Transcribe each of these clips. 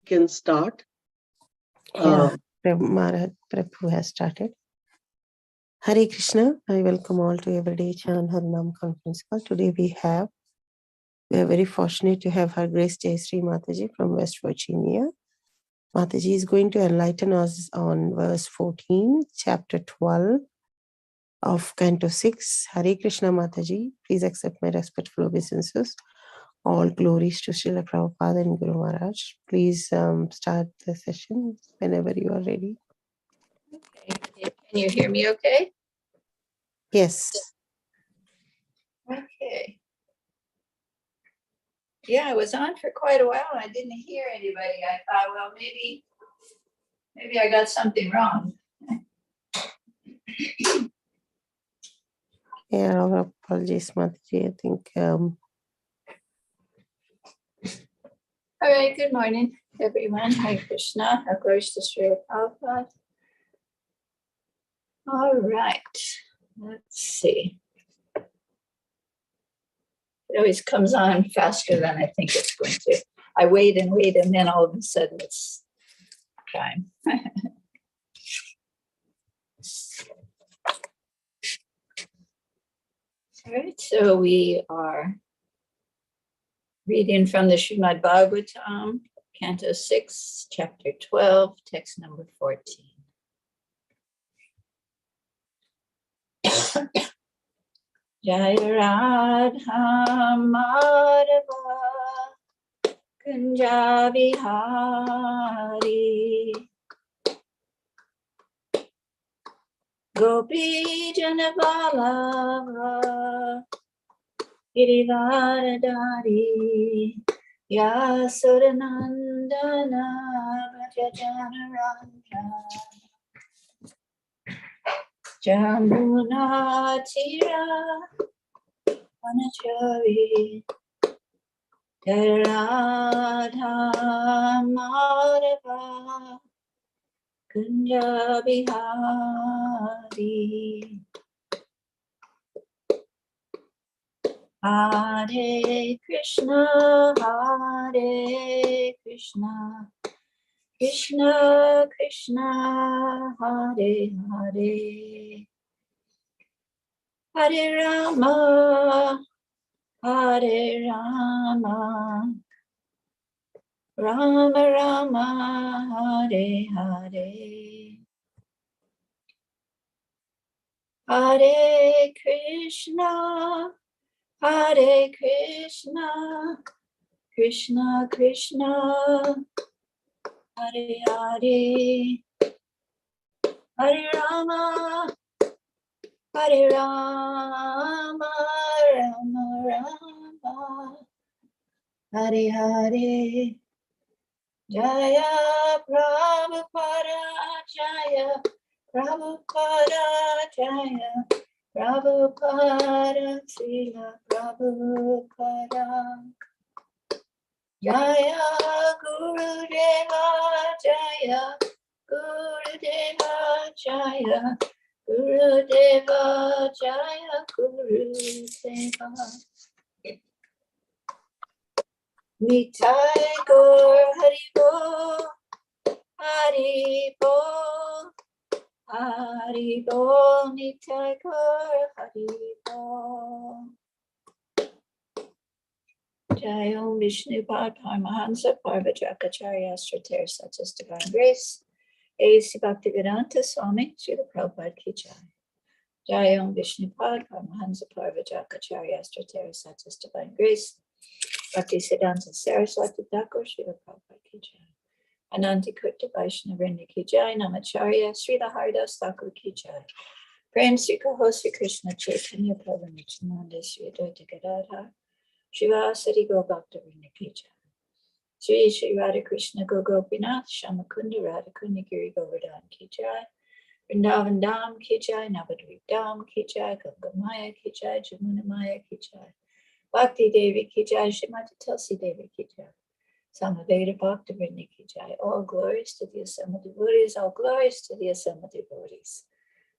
can start. Prabhu has started. Hare Krishna. I welcome all to Everyday Chant Harinam Conference Call. Today we are very fortunate to have Her Grace Jayasri Mataji from West Virginia. Mataji is going to enlighten us on verse 14, chapter 12 of Canto 6. Hare Krishna Mataji. Please accept my respectful obeisances. All glories to Srila Prabhupada and Guru Maharaj. Please start the session whenever you are ready. Okay. Can you hear me okay? Yes. Okay. Yeah, I was on for quite a while. I didn't hear anybody. I thought, well, maybe I got something wrong. Yeah, our apologies, Mataji. I think. All right, good morning, everyone. Hare Krishna. Our glories to Srila Prabhupada. All right, let's see. It always comes on faster than I think it's going to. I wait, and then all of a sudden it's time. All right, so we are reading from the Srimad Bhagvatam, Canto 6, Chapter 12, text number 14. Jaya Radha Madhava Kunja Bihari Gopi Janavallabha Girivaradari Yasodanandana Vrajajanaranja Jamuna Tira Vanachari Radha Madhava Kunja Bihari Hare Krishna, Krishna Krishna, Hare Hare, Hare Rama, Rama Rama, Hare Hare, Hare Krishna, Krishna Krishna, Hare Hare, Hare Rama, Rama Rama, Hare Hare, Jaya Prabhupada, Jaya Prabhupada, Jaya Prabhupada, Srila Prabhupada, Jaya Gurudeva, Jaya Gurudeva, Jaya Gurudeva, Jaya Gurudeva. Nitai Gaur Haribo, Haribo, Haribo, Nitai Gaur Haribo. Jai Om Vishnu Pad Paramahansa Parvajakacharya Astra such as Divine Grace. A.C. Bhaktivedanta Swami Srila Prabhupada Ki Jai. Jai Om Vishnu Pad Paramahansa Parvajakacharya Astra such as Divine Grace. Bhakti Siddhanta Saraswati Thakur Srila Prabhupada Ki Jai. Ananti Kurta Vaishnava Vrinda Ki Jai. Namacharya Srila Haridas Thakur Ki Jai. Prem Sri Kaho Sri Krishna Chaitanya Prabhu Nityananda Sri Advaita Gadadhar Srivas Sri Gaur Bhakta Vrinda Ki Jai. Sri Sri Radha Krishna Gopinath Shamakunda Radha Kunda Giri Govardhan Ki Jai. Vrindavan Dham Ki Jai. Navadvip Dham Ki Jai. Ganga Maya Ki Jai. Jamuna Maya Ki Jai. Bhakti Devi Ki Jai. Srimati Tulsi Devi Ki Jai. Samaveda Bhakta Vrinda Ki Jai. All glories to the assembled devotees. All glories to the assembled devotees.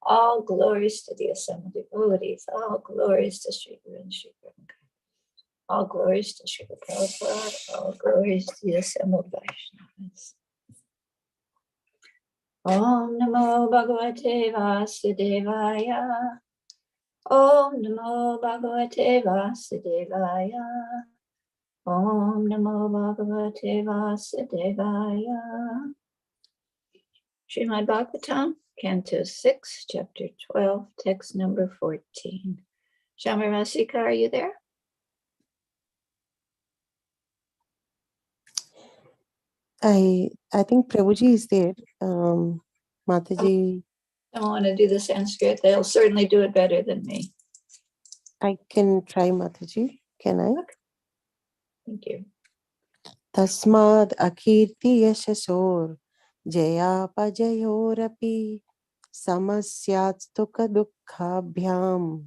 All glories to the assembled devotees. All glories to Sri Guru and Sri Guru. All glories to Srila Prabhupada. All glories to the assembled Vaishnavas. Om Namo Bhagavate Vasudevaya. Om Namo Bhagavate Vasudevaya. Om Namo Bhagavate Vasudevaya. Srimad Bhagvatam, Canto 6, Chapter 12, Text number 14. Shamarasika, are you there? I think Prabhuji is there. Mataji, I want to do the Sanskrit. They'll certainly do it better than me. I can try Mataji. Can I? Okay. Thank you. Tasmad akirti yashasor jayapajayorapi samasyatstuka dukkhabhyam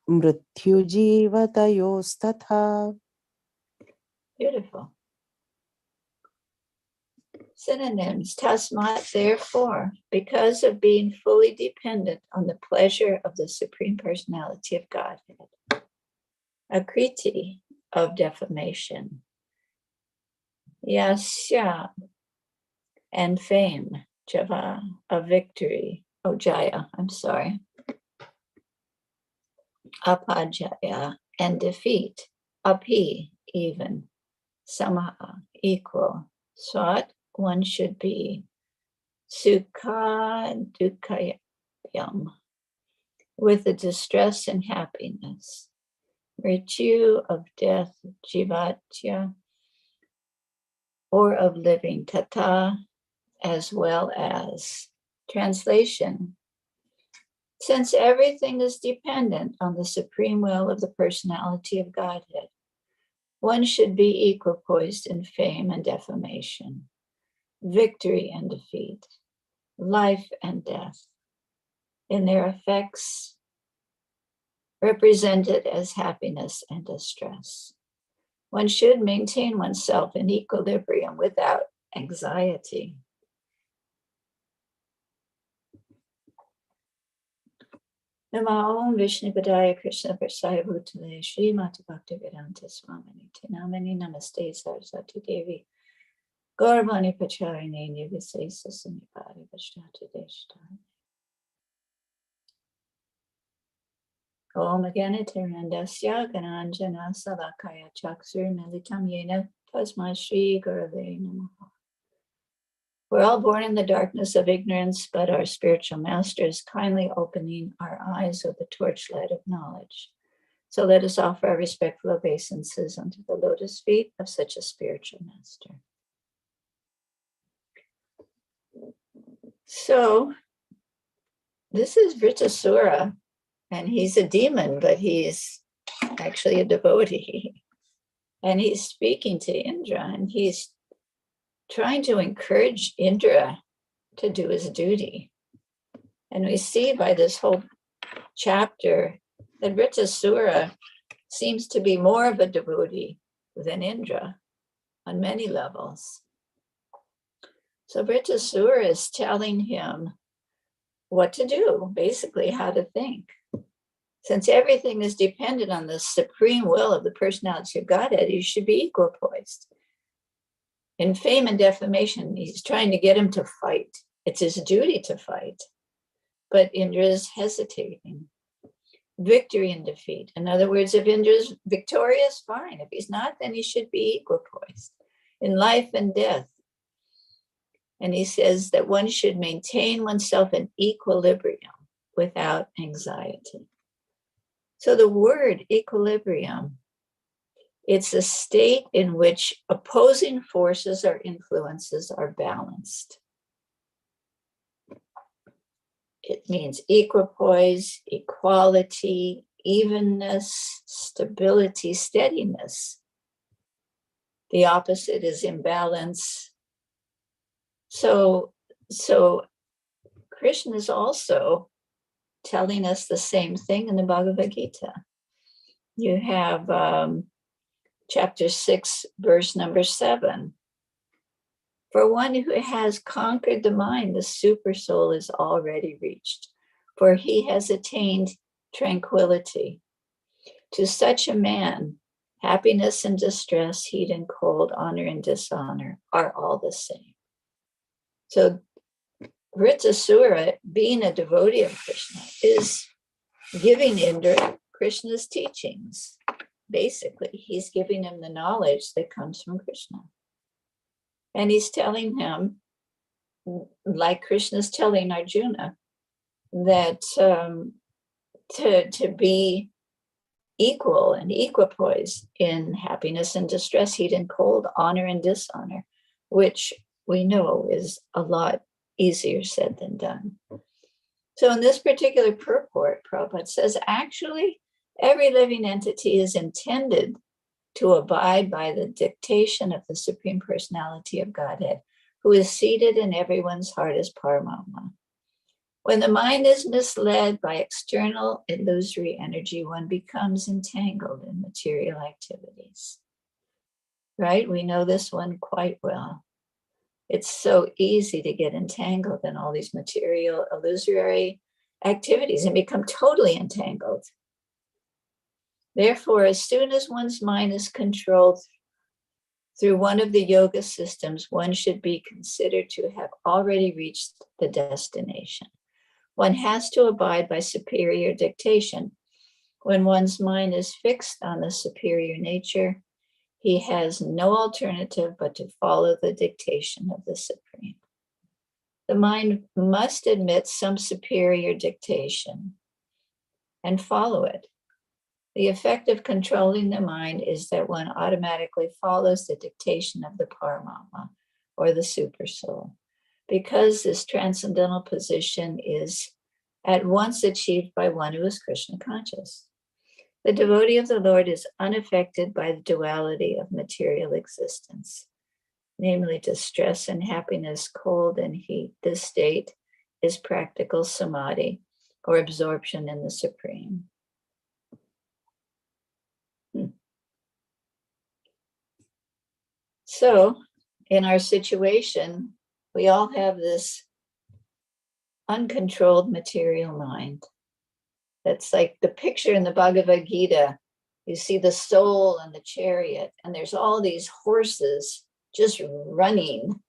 mrityujivatayosthatha. Beautiful. Synonyms. Tasmat, therefore, because of being fully dependent on the pleasure of the Supreme Personality of Godhead. Akriti, of defamation. Yasya, and fame. Java, of victory. Oh, Jaya, I'm sorry. Apajaya, and defeat. Api, even. Samaha, equal. Swat, one should be. Sukha dukkayam, with the distress and happiness. Virtue of death, jivatya, or of living, tata, as well as. Translation. Since everything is dependent on the supreme will of the personality of Godhead, one should be equipoised in fame and defamation, victory and defeat, life and death, in their effects represented as happiness and distress. One should maintain oneself in equilibrium without anxiety. Namo Vishnupadaya Krishna Prasaya Bhutale Srimad Bhaktivedanta Swamini Tinamani Namaste Saraswati Devi Gauravani Pacharini Nirvisesa Samipari Vashtati Deshtani. Om Ganantirandasya Gananjana Salakaya Chaksur Militam Yena Tasma Shri Gurave Namaha. We're all born in the darkness of ignorance, but our spiritual master is kindly opening our eyes with the torchlight of knowledge. So let us offer our respectful obeisances unto the lotus feet of such a spiritual master. So this is Vritasura, and he's a demon, but he's actually a devotee. And he's speaking to Indra, and he's trying to encourage Indra to do his duty. And we see by this whole chapter that Vritasura seems to be more of a devotee than Indra on many levels. So Vritasura is telling him what to do, basically how to think. Since everything is dependent on the supreme will of the personality of Godhead, you should be equipoised. In fame and defamation, he's trying to get him to fight. It's his duty to fight. But Indra is hesitating. Victory and defeat. In other words, if Indra's victorious, fine. If he's not, then he should be equipoised in life and death. And he says that one should maintain oneself in equilibrium without anxiety. So the word equilibrium, it's a state in which opposing forces or influences are balanced. It means equipoise, equality, evenness, stability, steadiness. The opposite is imbalance. So Krishna is also telling us the same thing in the Bhagavad Gita. You have chapter 6, verse number 7. For one who has conquered the mind, the super soul is already reached, for he has attained tranquility. To such a man, happiness and distress, heat and cold, honor and dishonor are all the same. So Vritasura, being a devotee of Krishna, is giving Indra Krishna's teachings. Basically, he's giving him the knowledge that comes from Krishna. And he's telling him, like Krishna's telling Arjuna, that to be equal and equipoise in happiness and distress, heat and cold, honor and dishonor, which we know is a lot easier said than done. So in this particular purport, Prabhupada says, actually, every living entity is intended to abide by the dictation of the Supreme Personality of Godhead, who is seated in everyone's heart as Paramatma. When the mind is misled by external illusory energy, one becomes entangled in material activities. Right? We know this one quite well. It's so easy to get entangled in all these material illusory activities and become totally entangled. Therefore, as soon as one's mind is controlled through one of the yoga systems, one should be considered to have already reached the destination. One has to abide by superior dictation. When one's mind is fixed on the superior nature, he has no alternative but to follow the dictation of the Supreme. The mind must admit some superior dictation and follow it. The effect of controlling the mind is that one automatically follows the dictation of the Paramatma, or the Supersoul, because this transcendental position is at once achieved by one who is Krishna conscious. The devotee of the Lord is unaffected by the duality of material existence, namely distress and happiness, cold and heat. This state is practical samadhi, or absorption in the Supreme. So in our situation, we all have this uncontrolled material mind. That's like the picture in the Bhagavad Gita. You see the soul and the chariot, and there's all these horses just running.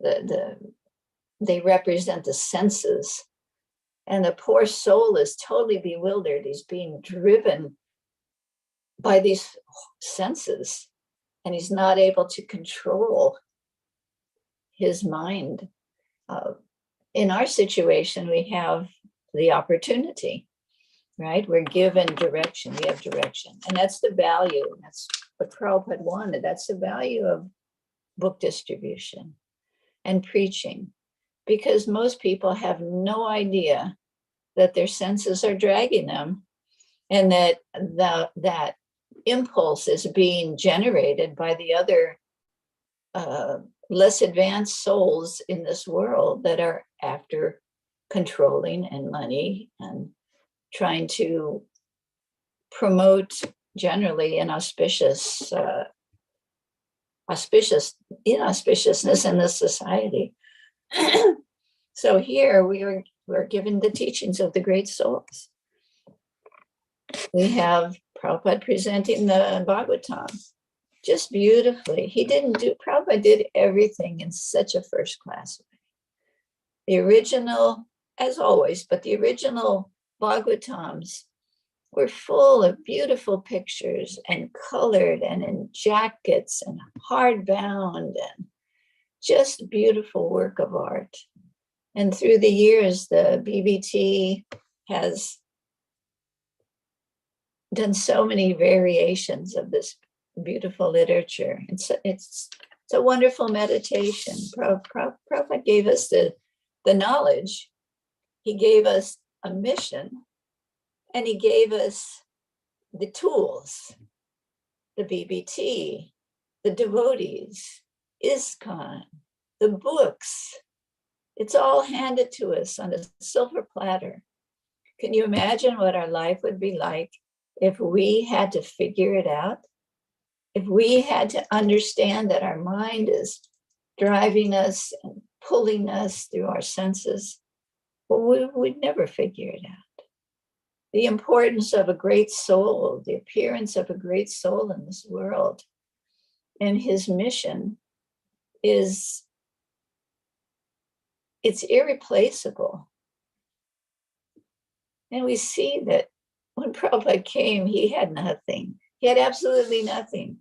They represent the senses. And the poor soul is totally bewildered. He's being driven by these senses, and he's not able to control his mind. In our situation, we have the opportunity, right? We're given direction. We have direction. And that's the value. That's what Prabhupada wanted. That's the value of book distribution and preaching, because most people have no idea that their senses are dragging them, and that that impulse is being generated by the other less advanced souls in this world that are after controlling and money and trying to promote generally inauspiciousness in this society. So here we're given the teachings of the great souls. We have Prabhupada presenting the Bhagvatam just beautifully. Prabhupada did everything in such a first class way. The original, as always, but the original Bhagvatams were full of beautiful pictures and colored and in jackets and hardbound and just beautiful work of art. And through the years, the BBT has done so many variations of this beautiful literature. It's a wonderful meditation. Prabhupada gave us the knowledge. He gave us a mission, and he gave us the tools, the BBT, the devotees, ISKCON, the books. It's all handed to us on a silver platter. Can you imagine what our life would be like if we had to figure it out? If we had to understand that our mind is driving us and pulling us through our senses, well, we'd never figure it out. The importance of a great soul, the appearance of a great soul in this world, and his mission is it's irreplaceable. And we see that when Prabhupada came, he had nothing. He had absolutely nothing.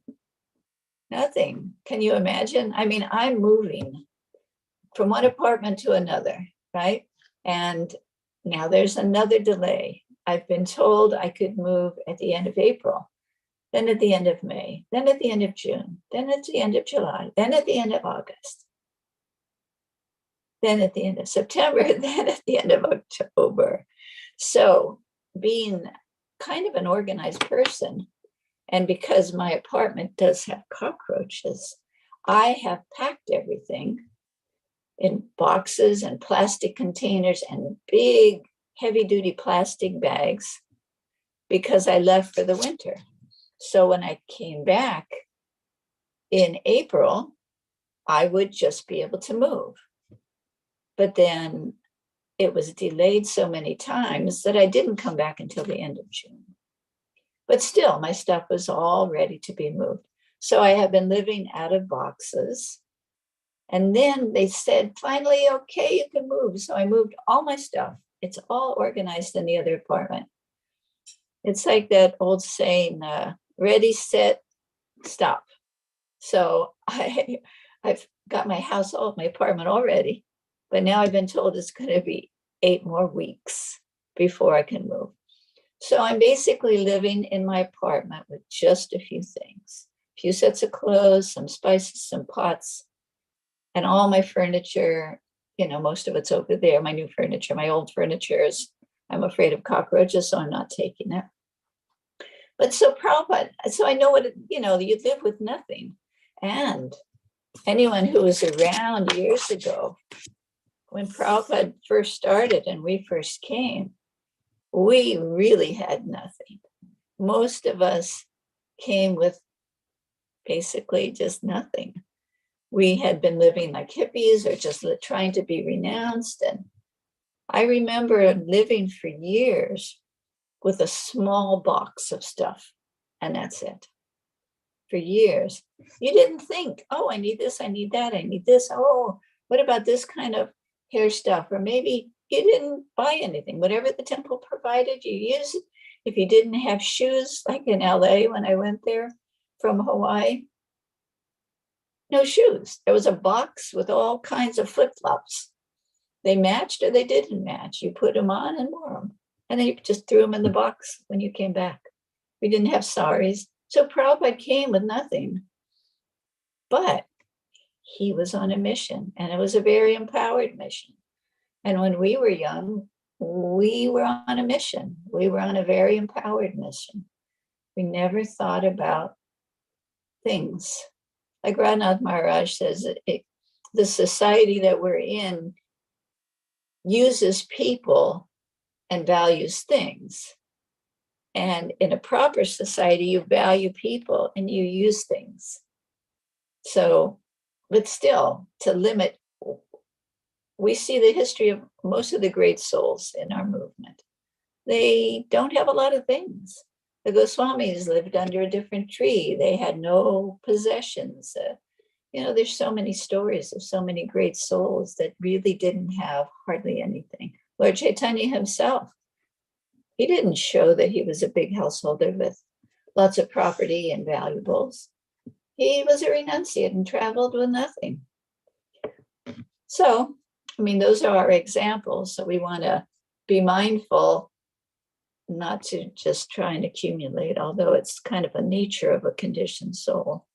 Nothing. Can you imagine? I mean, I'm moving from one apartment to another, right? And now there's another delay. I've been told I could move at the end of April, then at the end of May, then at the end of June, then at the end of July, then at the end of August, then at the end of September, then at the end of October. So being kind of an organized person, and because my apartment does have cockroaches, I have packed everything in boxes and plastic containers and big heavy-duty plastic bags because I left for the winter. So when I came back in April, I would just be able to move. But then it was delayed so many times that I didn't come back until the end of June. But still, my stuff was all ready to be moved. So I have been living out of boxes. And then they said, finally, okay, you can move. So I moved all my stuff. It's all organized in the other apartment. It's like that old saying, ready, set, stop. So I've got my house, my apartment all ready. But now I've been told it's going to be 8 more weeks before I can move. So I'm basically living in my apartment with just a few things, a few sets of clothes, some spices, some pots, and all my furniture. You know, most of it's over there. My new furniture, my old furniture is, I'm afraid of cockroaches, so I'm not taking it. But so Prabhupada, so I know what, you live with nothing. And anyone who was around years ago, when Prabhupada first started and we first came, we really had nothing. Most of us came with basically just nothing. We had been living like hippies or just trying to be renounced. And I remember living for years with a small box of stuff, and that's it. For years. You didn't think, oh, I need this, I need that, I need this. Oh, what about this kind of hair stuff? Or maybe you didn't buy anything. Whatever the temple provided, you used it. If you didn't have shoes, like in LA when I went there from Hawaii, no shoes. There was a box with all kinds of flip-flops. They matched or they didn't match. You put them on and wore them. And then you just threw them in the box when you came back. We didn't have saris. So Prabhupada came with nothing. But he was on a mission, and it was a very empowered mission. And when we were young, we were on a mission. We were on a very empowered mission. We never thought about things. Like Radhanath Maharaj says, the society that we're in uses people and values things. And in a proper society, you value people and you use things. So, but still, to limit, we see the history of most of the great souls in our movement. They don't have a lot of things. The Goswamis lived under a different tree. They had no possessions. There's so many stories of so many great souls that really didn't have hardly anything. Lord Chaitanya himself, he didn't show that he was a big householder with lots of property and valuables. He was a renunciate and traveled with nothing. So, those are our examples. So we want to be mindful not to just try and accumulate, although it's kind of a nature of a conditioned soul.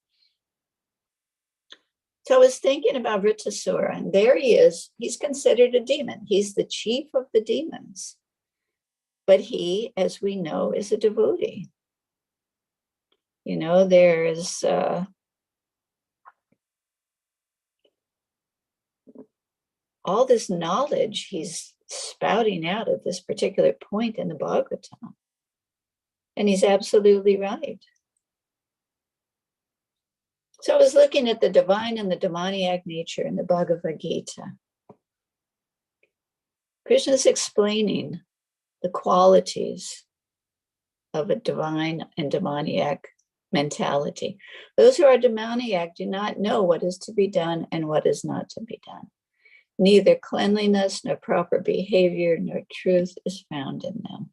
So I was thinking about Vritasura, and there he is. He's considered a demon. He's the chief of the demons. But he, as we know, is a devotee. There's all this knowledge he's spouting out at this particular point in the Bhagvatam. And he's absolutely right. So I was looking at the divine and the demoniac nature in the Bhagavad Gita. Krishna is explaining the qualities of a divine and demoniac mentality. Those who are demoniac do not know what is to be done and what is not to be done. Neither cleanliness, nor proper behavior, nor truth is found in them.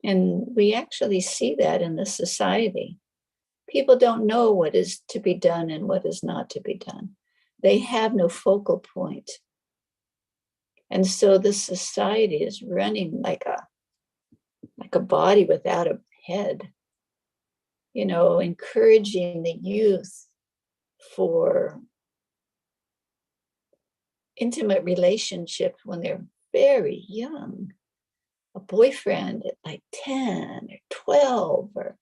And we actually see that in the society. People don't know what is to be done and what is not to be done. They have no focal point. And so the society is running like a body without a head, encouraging the youth for intimate relationships when they're very young. A boyfriend at like 10 or 12, or,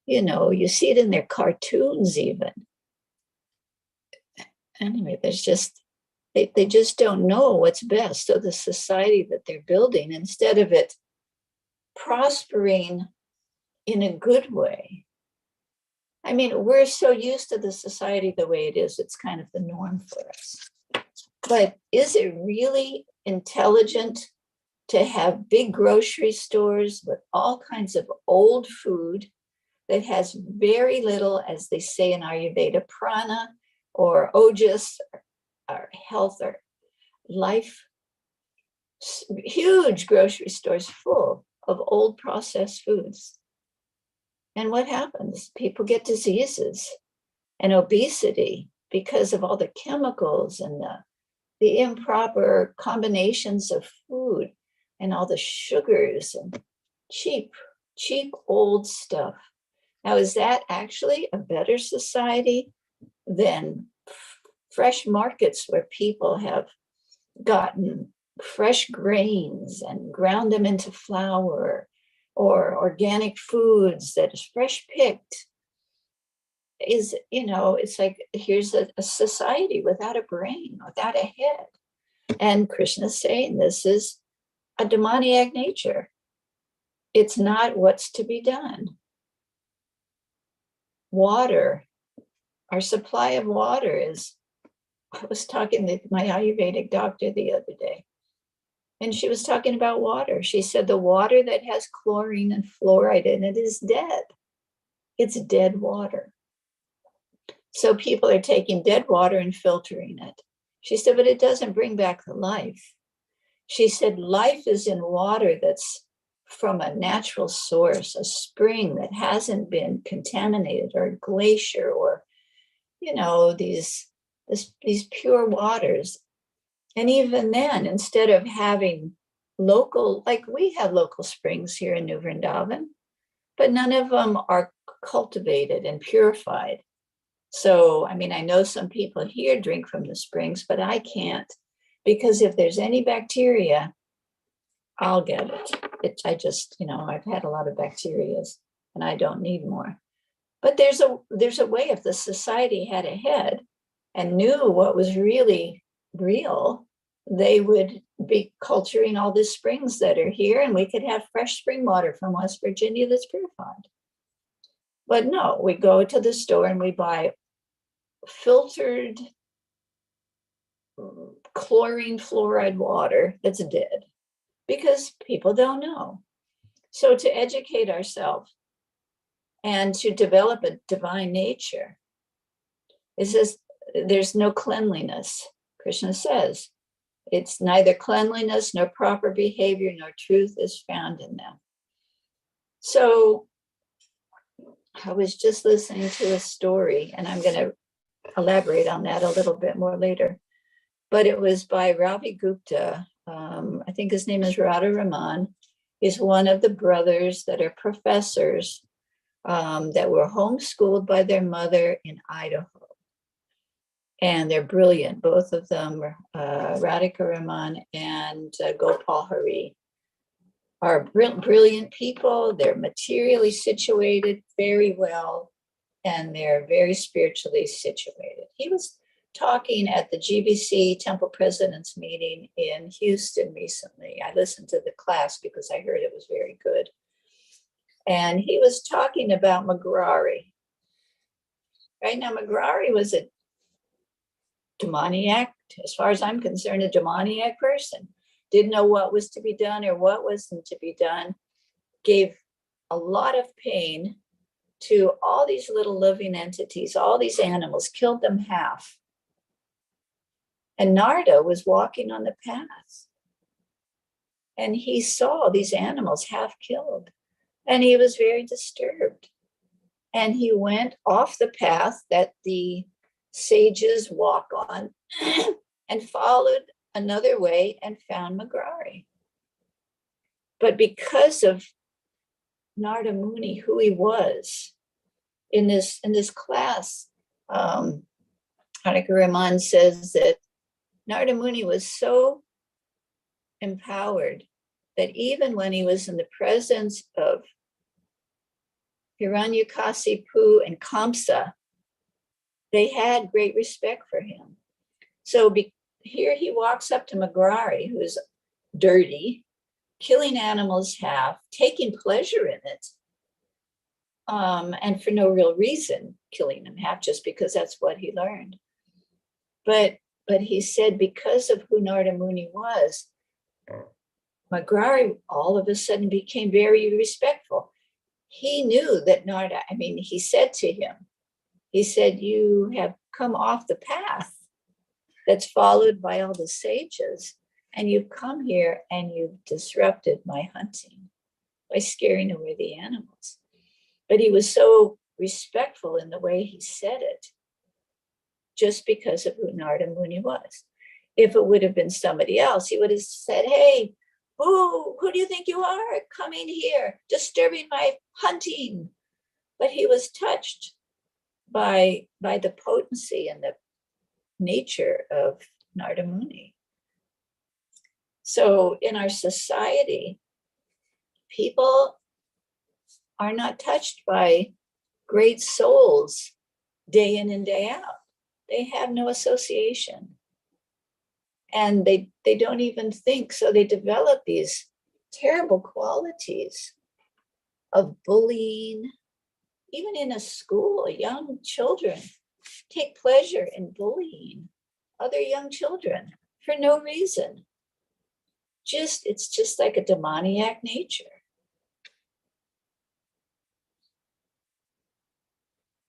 you see it in their cartoons even. Anyway, they just don't know what's best. So the society that they're building, instead of it prospering in a good way, I mean, we're so used to the society the way it is, it's kind of the norm for us. But is it really intelligent to have big grocery stores with all kinds of old food that has very little, as they say in Ayurveda, prana or ojas, or health or life? Huge grocery stores full of old processed foods. And what happens? People get diseases and obesity because of all the chemicals and the improper combinations of food and all the sugars and cheap old stuff. Now, is that actually a better society than fresh markets where people have gotten fresh grains and ground them into flour, or organic foods that is fresh picked? Is, it's like, here's a society without a brain, without a head. And Krishna's saying this is a demoniac nature. It's not what's to be done. Water, our supply of water is, I was talking to my Ayurvedic doctor the other day, and she was talking about water. She said the water that has chlorine and fluoride in it is dead. It's dead water. So people are taking dead water and filtering it. She said, but it doesn't bring back the life. She said, life is in water that's from a natural source, a spring that hasn't been contaminated, or a glacier, or, these pure waters. And even then, instead of having local, like we have local springs here in New Vrindavan, but none of them are cultivated and purified. So, I mean, I know some people here drink from the springs, but I can't, because if there's any bacteria, I'll get it. I just, I've had a lot of bacterias and I don't need more. But there's a way, if the society had a head and knew what was really real, they would be culturing all the springs that are here, and we could have fresh spring water from West Virginia that's purified. But no, we go to the store and we buy filtered chlorine fluoride water that's dead, because people don't know. So to educate ourselves and to develop a divine nature, it says there's no cleanliness. Krishna says it's neither cleanliness nor proper behavior nor truth is found in them. So I was just listening to a story, and I'm going to elaborate on that a little bit more later. But it was by Ravi Gupta. I think his name is Radha Raman. He's one of the brothers that are professors that were homeschooled by their mother in Idaho. And they're brilliant. Both of them, Radhika Raman and Gopal Hari, are brilliant people. They're materially situated very well, and they're very spiritually situated. He was talking at the GBC Temple President's meeting in Houston recently. I listened to the class because I heard it was very good. And he was talking about Magrari. Right now, Magrari was a demoniac, as far as I'm concerned, a demoniac person. Didn't know what was to be done or what wasn't to be done. Gave a lot of pain to all these little living entities, all these animals, killed them half. And Narada was walking on the path. And he saw these animals half killed. And he was very disturbed. And he went off the path that the sages walk on and followed another way and found Magrari. But because of Narada Muni, who he was in this class, Hanukkah Raman says that Narada Muni was so empowered that even when he was in the presence of Hiranyakasipu and Kamsa, they had great respect for him. So here he walks up to Magrari, who is dirty, killing animals half, taking pleasure in it, and for no real reason, killing them half just because that's what he learned. But he said because of who Narada Muni was, Magrari all of a sudden became very respectful. He knew that Narada, he said to him, he said, you have come off the path that's followed by all the sages, and you've come here and you've disrupted my hunting by scaring away the animals. But he was so respectful in the way he said it, just because of who Narada Muni was. If it would have been somebody else, he would have said, hey, who do you think you are coming here, disturbing my hunting? But he was touched by the potency and the nature of Narada Muni. So in our society, people are not touched by great souls day in and day out. They have no association. And they don't even think. So they develop these terrible qualities of bullying. Even in a school, young children take pleasure in bullying other young children for no reason. It's just like a demoniac nature.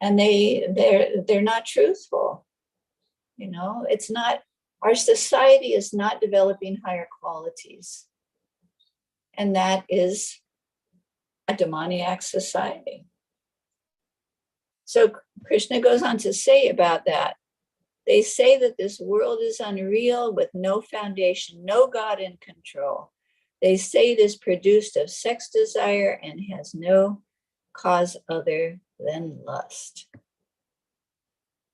And they're not truthful. It's not, our society is not developing higher qualities. And that is a demoniac society. So Krishna goes on to say about that. They say that this world is unreal with no foundation, no God in control. They say it is produced of sex desire and has no cause other than lust.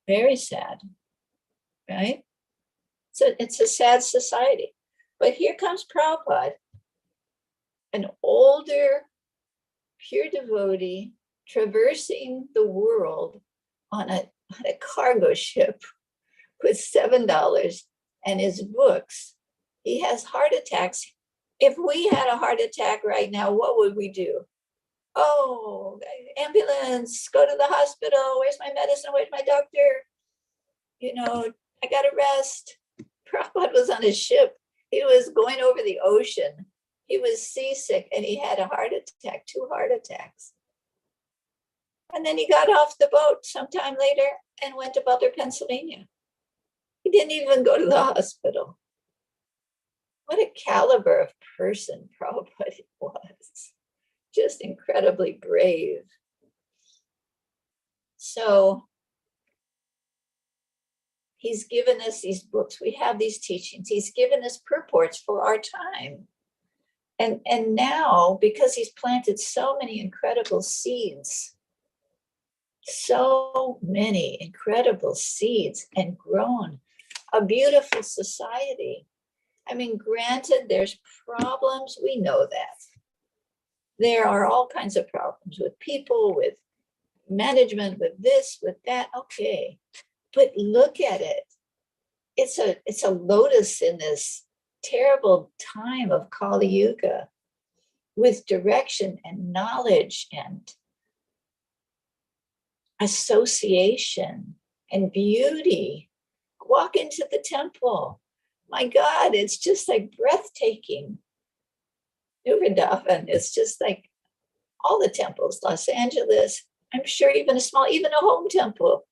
Very sad, right? So it's a sad society. But here comes Prabhupada, an older, pure devotee, traversing the world on a cargo ship with $7 and his books. He has heart attacks. If we had a heart attack right now, what would we do? Oh, ambulance, go to the hospital. Where's my medicine? Where's my doctor? I got to rest. Prabhupada was on his ship. He was going over the ocean. He was seasick and he had a heart attack, 2 heart attacks. And then he got off the boat sometime later and went to Butler, Pennsylvania. He didn't even go to the hospital. What a caliber of person Prabhupada was. Just incredibly brave. So he's given us these books. We have these teachings. He's given us purports for our time. And now, because he's planted so many incredible seeds, and grown a beautiful society. Granted, there's problems. We know that. There are all kinds of problems with people, with management, with this, with that. Okay. But look at it. It's a lotus in this terrible time of Kali Yuga with direction and knowledge and association and beauty. Walk into the temple. My God, it's just like breathtaking. New Vrindavan is just like all the temples, Los Angeles, I'm sure even a home temple.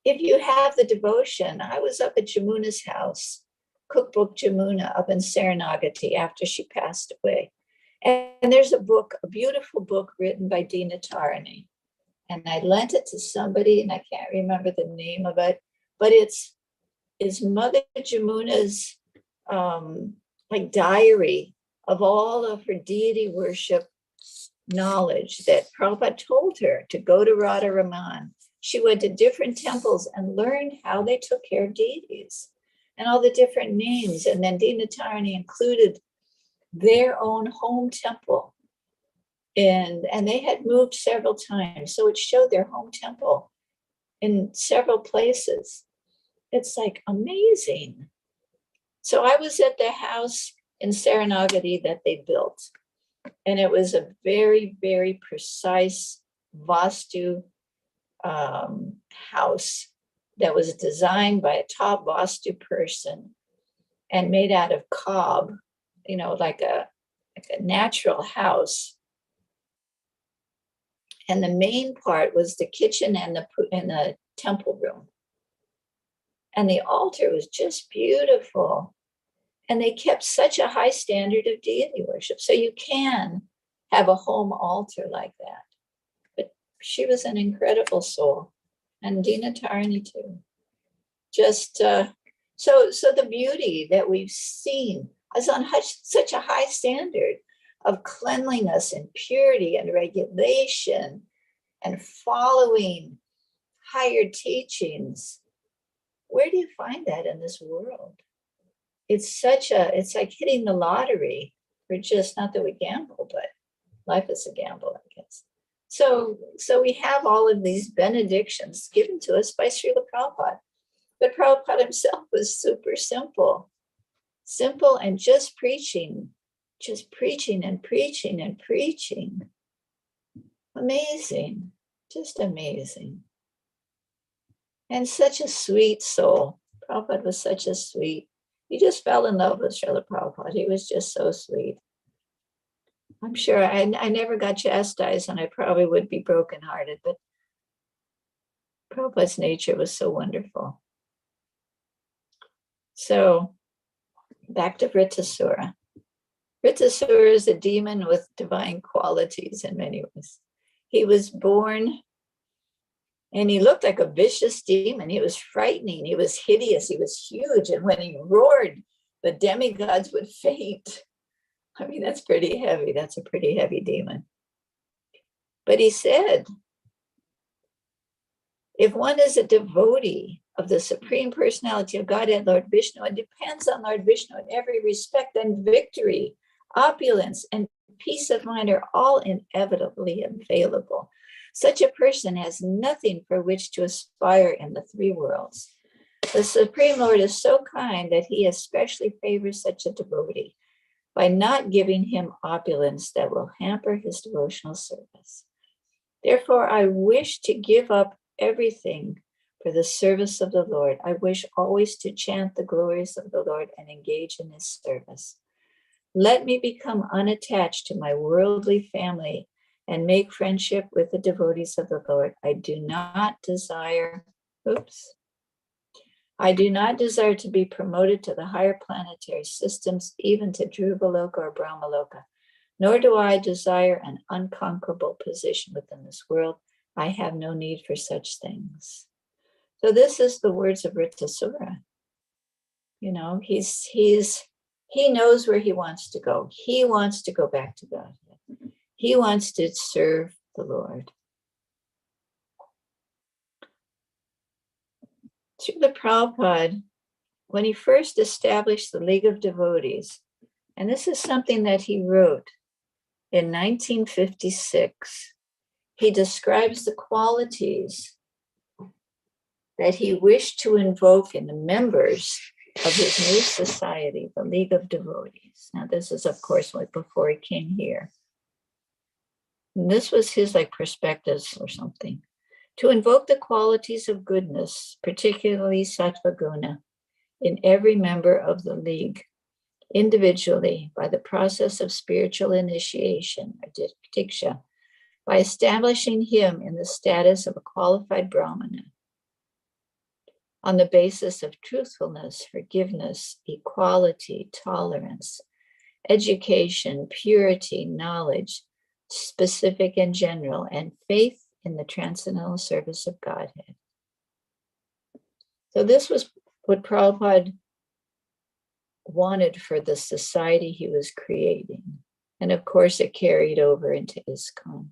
if you have the devotion, I was up at Jamuna's house, Cookbook Jamuna up in Saranagati after she passed away. And there's a book, a beautiful book written by Dina Tarani. And I lent it to somebody, and I can't remember the name of it, but it's Mother Jamuna's like diary of all of her deity worship knowledge that Prabhupada told her to go to Radharaman. She went to different temples and learned how they took care of deities and all the different names. And then Dina Tarani included their own home temple. And they had moved several times. So it showed their home temple in several places. It's like amazing. So I was at the house in Saranagati that they built. And it was a very, very precise Vastu house that was designed by a top Vastu person and made out of cob, like a natural house. And the main part was the kitchen and the temple room. And the altar was just beautiful. And they kept such a high standard of deity worship. So you can have a home altar like that. But she was an incredible soul. And Dina Tarani too. Just so the beauty that we've seen is on such a high standard of cleanliness and purity and regulation and following higher teachings. Where do you find that in this world? It's like hitting the lottery. We're just, not that we gamble, but life is a gamble, I guess. So we have all of these benedictions given to us by Srila Prabhupada. But Prabhupada himself was super simple and just preaching and preaching and preaching. Amazing, just amazing. And such a sweet soul. Prabhupada was such a sweet. He just fell in love with Srila Prabhupada. He was just so sweet. I'm sure I never got chastised, and I probably would be brokenhearted, but Prabhupada's nature was so wonderful. So back to Vritasura. Vritasura is a demon with divine qualities in many ways. He was born and he looked like a vicious demon. He was frightening. He was hideous. He was huge. And when he roared, the demigods would faint. I mean, that's pretty heavy. That's a pretty heavy demon. But he said, if one is a devotee of the Supreme Personality of Godhead, Lord Vishnu, and depends on Lord Vishnu in every respect, then victory, opulence, and peace of mind are all inevitably available. Such a person has nothing for which to aspire in the three worlds. The Supreme Lord is so kind that he especially favors such a devotee by not giving him opulence that will hamper his devotional service. Therefore, I wish to give up everything for the service of the Lord. I wish always to chant the glories of the Lord and engage in his service. Let me become unattached to my worldly family and make friendship with the devotees of the Lord. I do not desire to be promoted to the higher planetary systems, even to Dhruvaloka or Brahmaloka, nor do I desire an unconquerable position within this world. I have no need for such things. So this is the words of Vritasura. He knows where he wants to go. He wants to go back to God. He wants to serve the Lord. Srila Prabhupada, when he first established the League of Devotees, and this is something that he wrote in 1956, he describes the qualities that he wished to invoke in the members of his new society, the League of Devotees. Now, this is, of course, before he came here. And this was his perspectives or something. To invoke the qualities of goodness, particularly sattva guna, in every member of the League, individually, by the process of spiritual initiation, or diksha, by establishing him in the status of a qualified brahmana. on the basis of truthfulness, forgiveness, equality, tolerance, education, purity, knowledge, specific and general, and faith in the transcendental service of Godhead. So this was what Prabhupada wanted for the society he was creating. And of course, it carried over into ISKCON.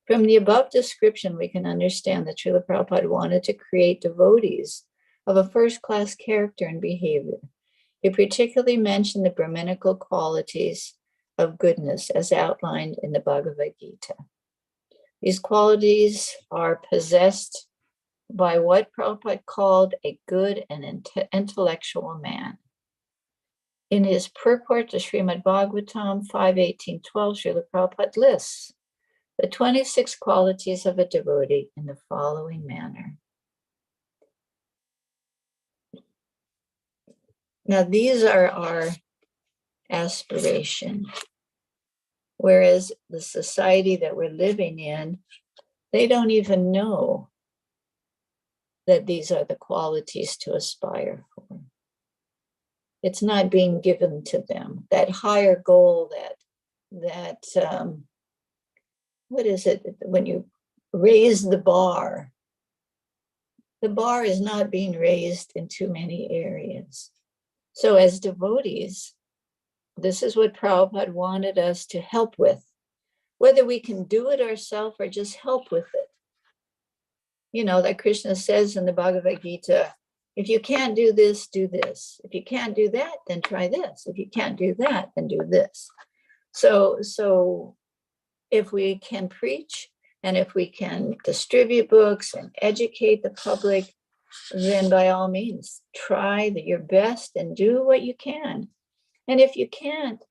From the above description, we can understand that Srila Prabhupada wanted to create devotees of a first-class character and behavior. He particularly mentioned the Brahminical qualities of goodness as outlined in the Bhagavad Gita. These qualities are possessed by what Prabhupada called a good and intellectual man. In his purport to Srimad Bhagvatam 5.18.12, Srila Prabhupada lists the 26 qualities of a devotee in the following manner. Now, these are our aspiration, whereas the society that we're living in, they don't even know that these are the qualities to aspire for. It's not being given to them. That higher goal, what is it? When you raise the bar is not being raised in too many areas. So as devotees, this is what Prabhupada wanted us to help with, whether we can do it ourselves or just help with it. You know, like Krishna says in the Bhagavad Gita, if you can't do this, do this. If you can't do that, then try this. If you can't do that, then do this. So if we can preach and if we can distribute books and educate the public, then by all means, try your best and do what you can. And if you can't,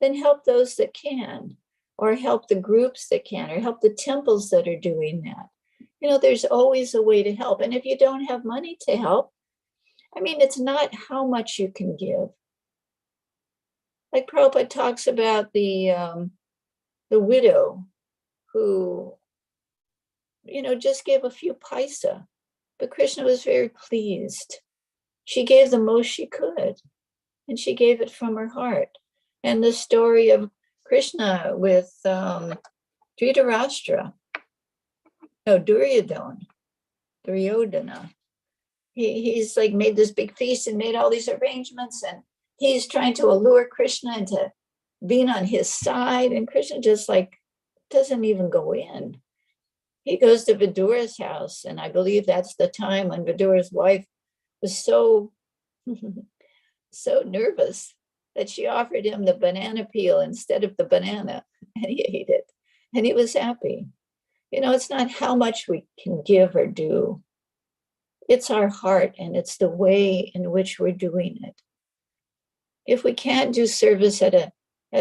then help those that can, or help the groups that can, or help the temples that are doing that. You know, there's always a way to help. And if you don't have money to help, I mean, it's not how much you can give. Like Prabhupada talks about the widow who, you know, just gave a few paisa, but Krishna was very pleased. She gave the most she could, and she gave it from her heart. And the story of Krishna with Duryodhana, he's like made this big feast and made all these arrangements, and he's trying to allure Krishna into being on his side, and Krishna just like doesn't even go in. He goes to Vidura's house, and I believe that's the time when Vidura's wife was so nervous that she offered him the banana peel instead of the banana, and he ate it, and he was happy. You know, it's not how much we can give or do. It's our heart, and it's the way in which we're doing it. If we can't do service at a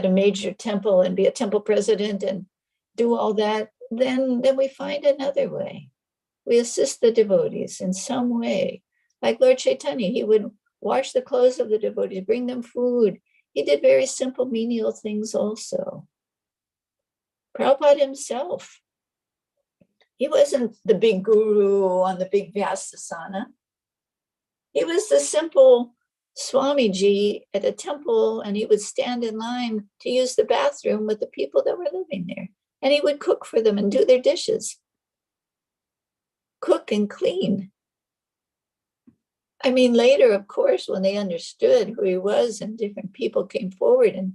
major temple and be a temple president and do all that, then we find another way. We assist the devotees in some way. Like Lord Chaitanya, he would wash the clothes of the devotees, bring them food. He did very simple menial things also. Prabhupada himself, he wasn't the big guru on the big Vyasasana. He was the simple Swamiji at a temple, and he would stand in line to use the bathroom with the people that were living there. And he would cook for them and do their dishes. Cook and clean. I mean, later, of course, when they understood who he was and different people came forward, and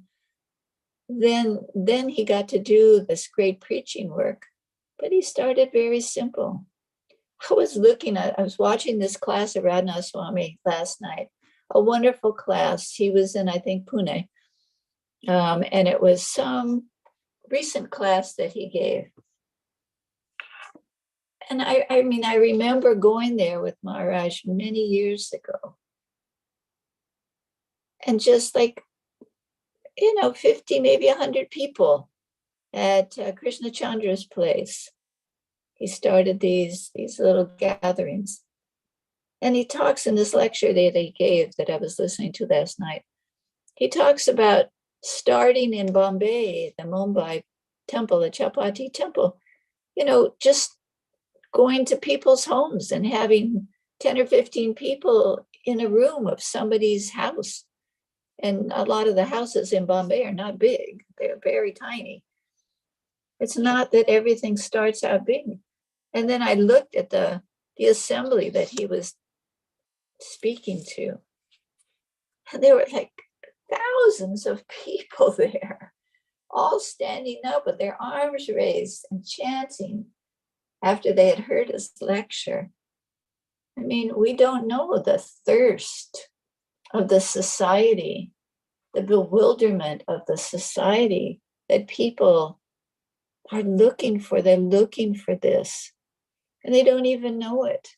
then he got to do this great preaching work. But he started very simple. I was watching this class of Radhanath Swami last night, a wonderful class. He was in, I think, Pune. And it was some recent class that he gave. And I mean, I remember going there with Maharaj many years ago. And just like, 50, maybe 100 people at Krishna Chandra's place. He started these little gatherings. And he talks in this lecture that he gave that I was listening to last night. He talks about starting in Bombay, the Mumbai temple, the Chapati temple, just going to people's homes and having 10 or 15 people in a room of somebody's house. And a lot of the houses in Bombay are not big. They're very tiny. It's not that everything starts out big. And then I looked at the assembly that he was speaking to, and there were like thousands of people there, all standing up with their arms raised and chanting after they had heard his lecture. I mean, we don't know the thirst of the society, the bewilderment of the society that people are looking for. They're looking for this, and they don't even know it.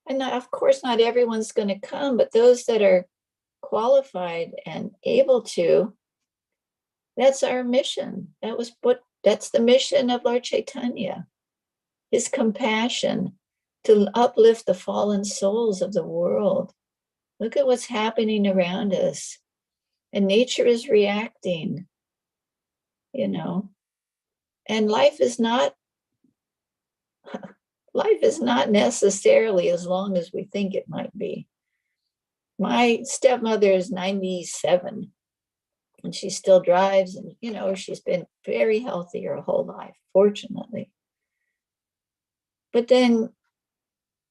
And of course, not everyone's going to come, but those that are qualified and able to, that's our mission. That's the mission of Lord Chaitanya, his compassion to uplift the fallen souls of the world. Look at what's happening around us. And nature is reacting, and life is not necessarily as long as we think it might be. My stepmother is 97 and she still drives, and she's been very healthy her whole life, fortunately. But then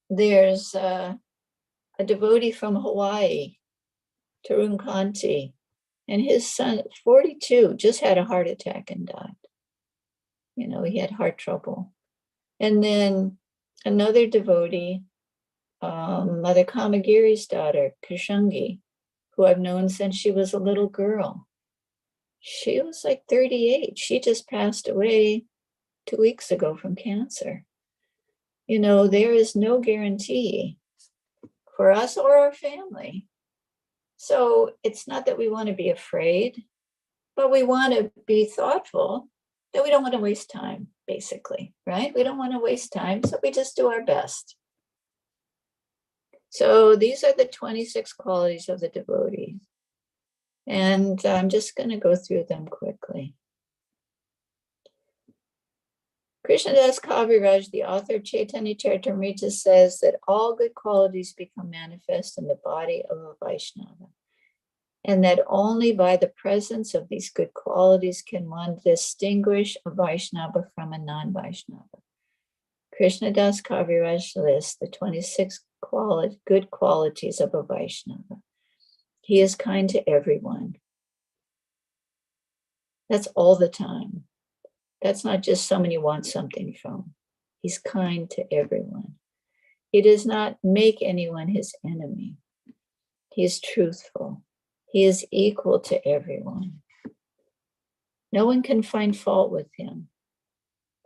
there's a devotee from Hawaii, Tarun Kanti, and his son, 42, just had a heart attack and died. He had heart trouble. And then another devotee, Mother Kamagiri's daughter, Kashangi, who I've known since she was a little girl. She was like 38. She just passed away 2 weeks ago from cancer. There is no guarantee for us or our family. So it's not that we want to be afraid, but we want to be thoughtful that we don't want to waste time, basically, right? We don't want to waste time, so we just do our best. So these are the 26 qualities of the devotee. And I'm just going to go through them quickly. Krishnadas Kaviraj, the author of Chaitanya Charitamrita, says that all good qualities become manifest in the body of a Vaishnava, and that only by the presence of these good qualities can one distinguish a Vaishnava from a non-Vaishnava. Krishnadas Kaviraj lists the 26 good qualities of a Vaishnava. He is kind to everyone. That's all the time. That's not just someone you want something from. He's kind to everyone. He does not make anyone his enemy. He is truthful. He is equal to everyone. No one can find fault with him.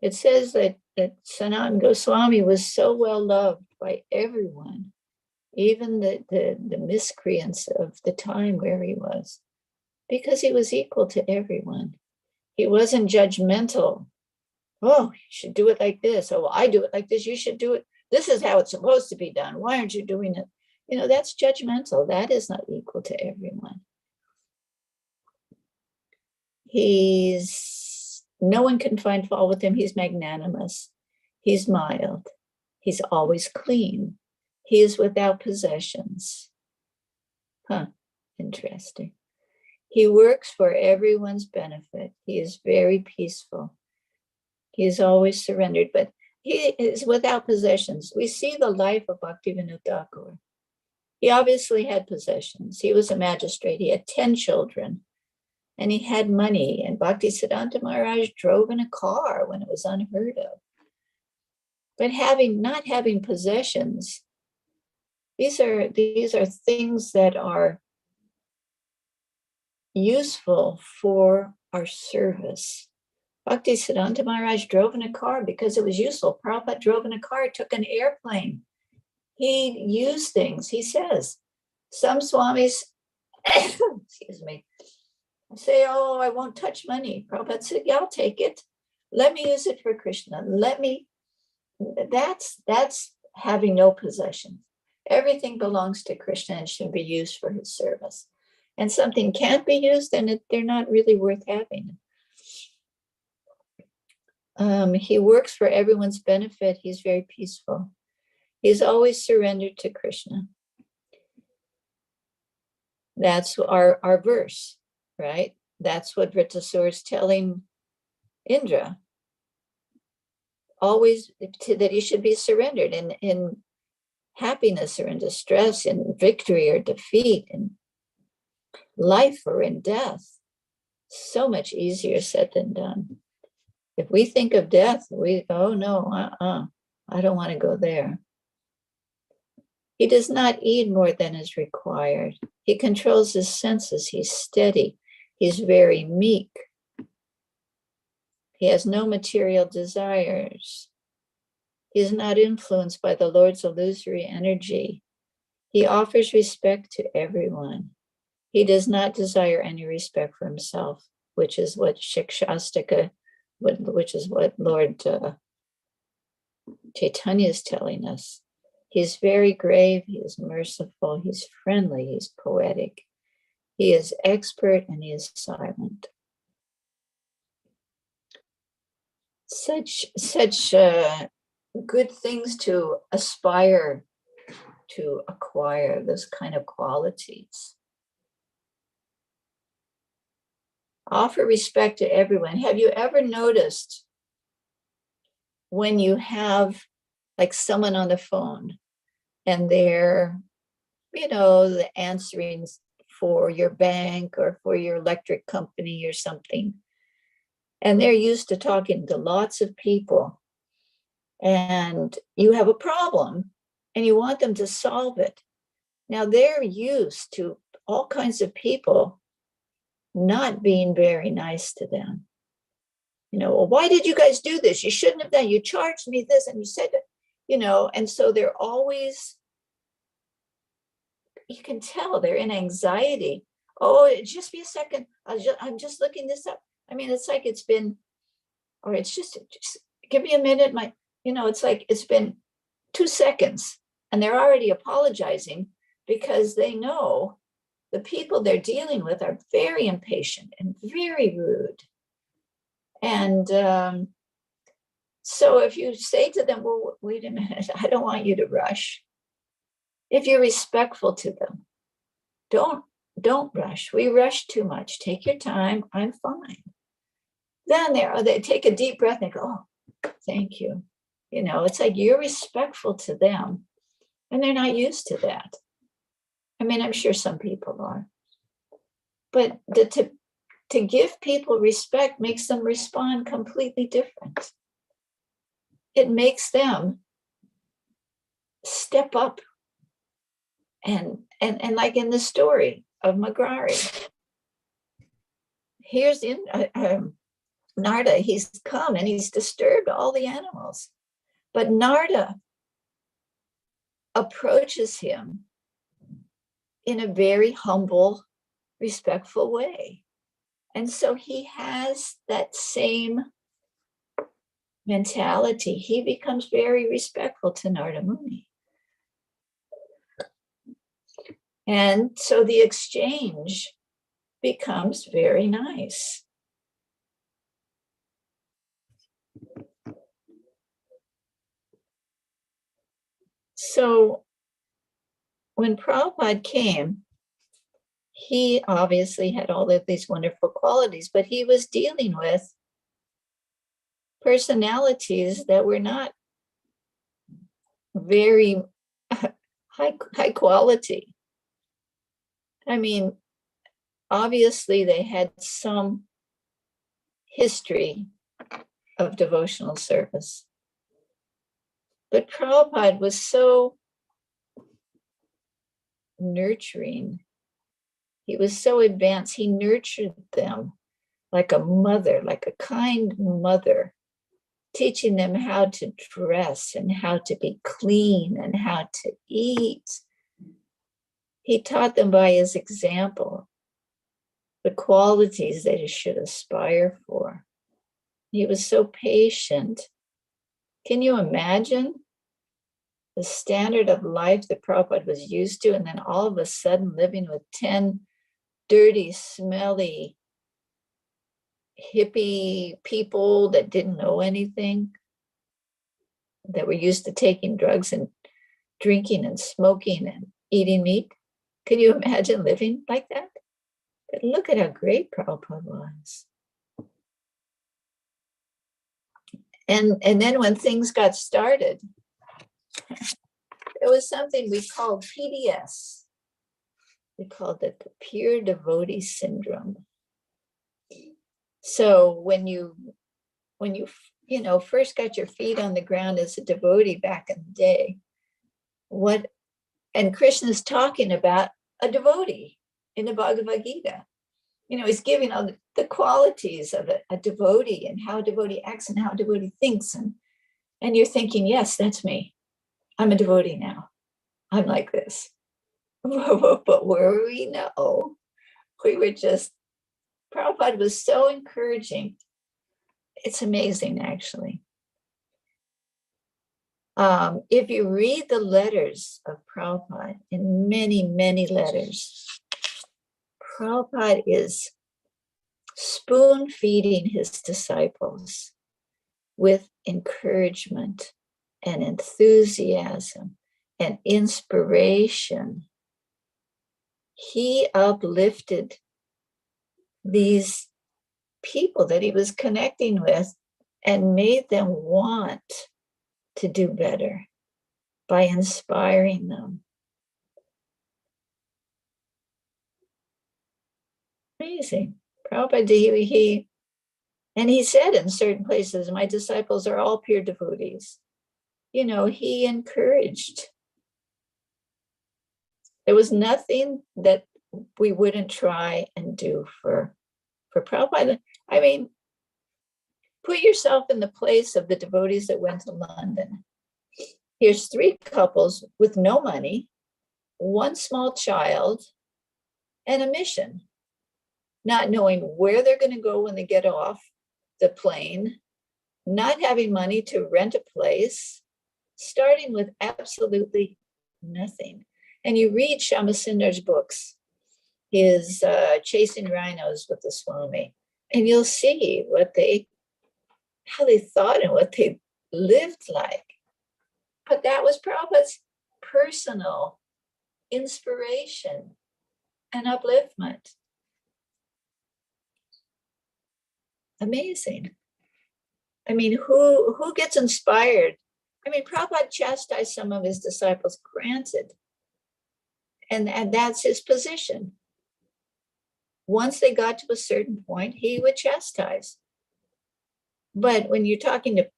It says that Sanatana Goswami was so well loved by everyone, even the miscreants of the time where he was, because he was equal to everyone. He wasn't judgmental. Oh, you should do it like this. Oh, I do it like this. You should do it. This is how it's supposed to be done. Why aren't you doing it? That's judgmental. That is not equal to everyone. No one can find fault with him. He's magnanimous. He's mild. He's always clean. He is without possessions. Interesting. He works for everyone's benefit. He is very peaceful. He is always surrendered, but he is without possessions. We see the life of Bhaktivinoda Thakur. He obviously had possessions. He was a magistrate. He had 10 children, and he had money. And Bhaktisiddhanta Maharaj drove in a car when it was unheard of. But not having possessions, these are things that are useful for our service. Bhaktisiddhanta Maharaj drove in a car because it was useful. Prabhupada drove in a car, took an airplane. He used things. He says, some swamis, excuse me, say, oh, I won't touch money. Prabhupada said, yeah, I'll take it. Let me use it for Krishna. That's having no possessions. Everything belongs to Krishna and should be used for his service. And something can't be used, then they're not really worth having. He works for everyone's benefit. He's very peaceful. He's always surrendered to Krishna. That's our verse, right? That's what Vritasura is telling Indra. Always that he should be surrendered in happiness or in distress, in victory or defeat, in life or in death. So much easier said than done. If we think of death, oh no, I don't want to go there. He does not eat more than is required. He controls his senses. He's steady. He's very meek. He has no material desires. He is not influenced by the Lord's illusory energy. He offers respect to everyone. He does not desire any respect for himself, which is what Shikshastika, which is what Lord Chaitanya is telling us. He's very grave, he is merciful, he's friendly, he's poetic. He is expert and he is silent. Such good things to aspire to acquire, those kind of qualities. Offer respect to everyone. Have you ever noticed when you have like someone on the phone and they're, the answering for your bank or for your electric company or something, and they're used to talking to lots of people, and you have a problem and you want them to solve it. Now they're used to all kinds of people not being very nice to them. Well, why did you guys do this? You shouldn't have done. You charged me this and you said that, and so they're always, you can tell they're in anxiety. Oh, just be a second. I'm just looking this up. I mean, it's like it's been, or it's just give me a minute. It's like it's been 2 seconds and they're already apologizing because they know the people they're dealing with are very impatient and very rude. And so if you say to them, well, wait a minute, I don't want you to rush. If you're respectful to them, don't rush. We rush too much. Take your time. I'm fine. Then they take a deep breath and go, oh, thank you. It's like you're respectful to them and they're not used to that. I mean, I'm sure some people are. But to give people respect makes them respond completely different. It makes them step up and like in the story of Magrari. Here's Narda, he's come and he's disturbed all the animals. But Narda approaches him in a very humble, respectful way. And so he has that same mentality. He becomes very respectful to Narda Muni. And so the exchange becomes very nice. So when Prabhupada came, he obviously had all of these wonderful qualities, but he was dealing with personalities that were not very high quality. I mean, obviously they had some history of devotional service. But Prabhupada was so nurturing. He was so advanced. He nurtured them like a mother, like a kind mother, teaching them how to dress and how to be clean and how to eat. He taught them by his example the qualities they should aspire for. He was so patient. Can you imagine the standard of life that Prabhupada was used to, and then all of a sudden living with 10 dirty, smelly, hippie people that didn't know anything, that were used to taking drugs and drinking and smoking and eating meat. Can you imagine living like that? But look at how great Prabhupada was. And then when things got started, there was something we called PDS. We called it the Pure Devotee Syndrome. So when you first got your feet on the ground as a devotee back in the day, and Krishna's talking about a devotee in the Bhagavad Gita. He's giving all the qualities of a devotee and how a devotee acts and how a devotee thinks. And you're thinking, yes, that's me. I'm a devotee now. I'm like this. But where we know, Prabhupada was so encouraging. It's amazing, actually. If you read the letters of Prabhupada, in many, many letters, Prabhupada is spoon feeding his disciples with encouragement and enthusiasm and inspiration. He uplifted these people that he was connecting with and made them want to do better by inspiring them. Amazing. Prabhupada, he said in certain places, my disciples are all pure devotees. He encouraged. There was nothing that we wouldn't try and do for Prabhupada. I mean, put yourself in the place of the devotees that went to London. Here's 3 couples with no money, 1 small child, and a mission, not knowing where they're going to go when they get off the plane, not having money to rent a place, starting with absolutely nothing. And you read Shamasundar's books, his Chasing Rhinos with the Swami, and you'll see how they thought and what they lived like. But that was Prabhupada's personal inspiration and upliftment. Amazing. I mean, who gets inspired? I mean, Prabhupada chastised some of his disciples, granted. And that's his position. Once they got to a certain point, he would chastise. But when you're talking to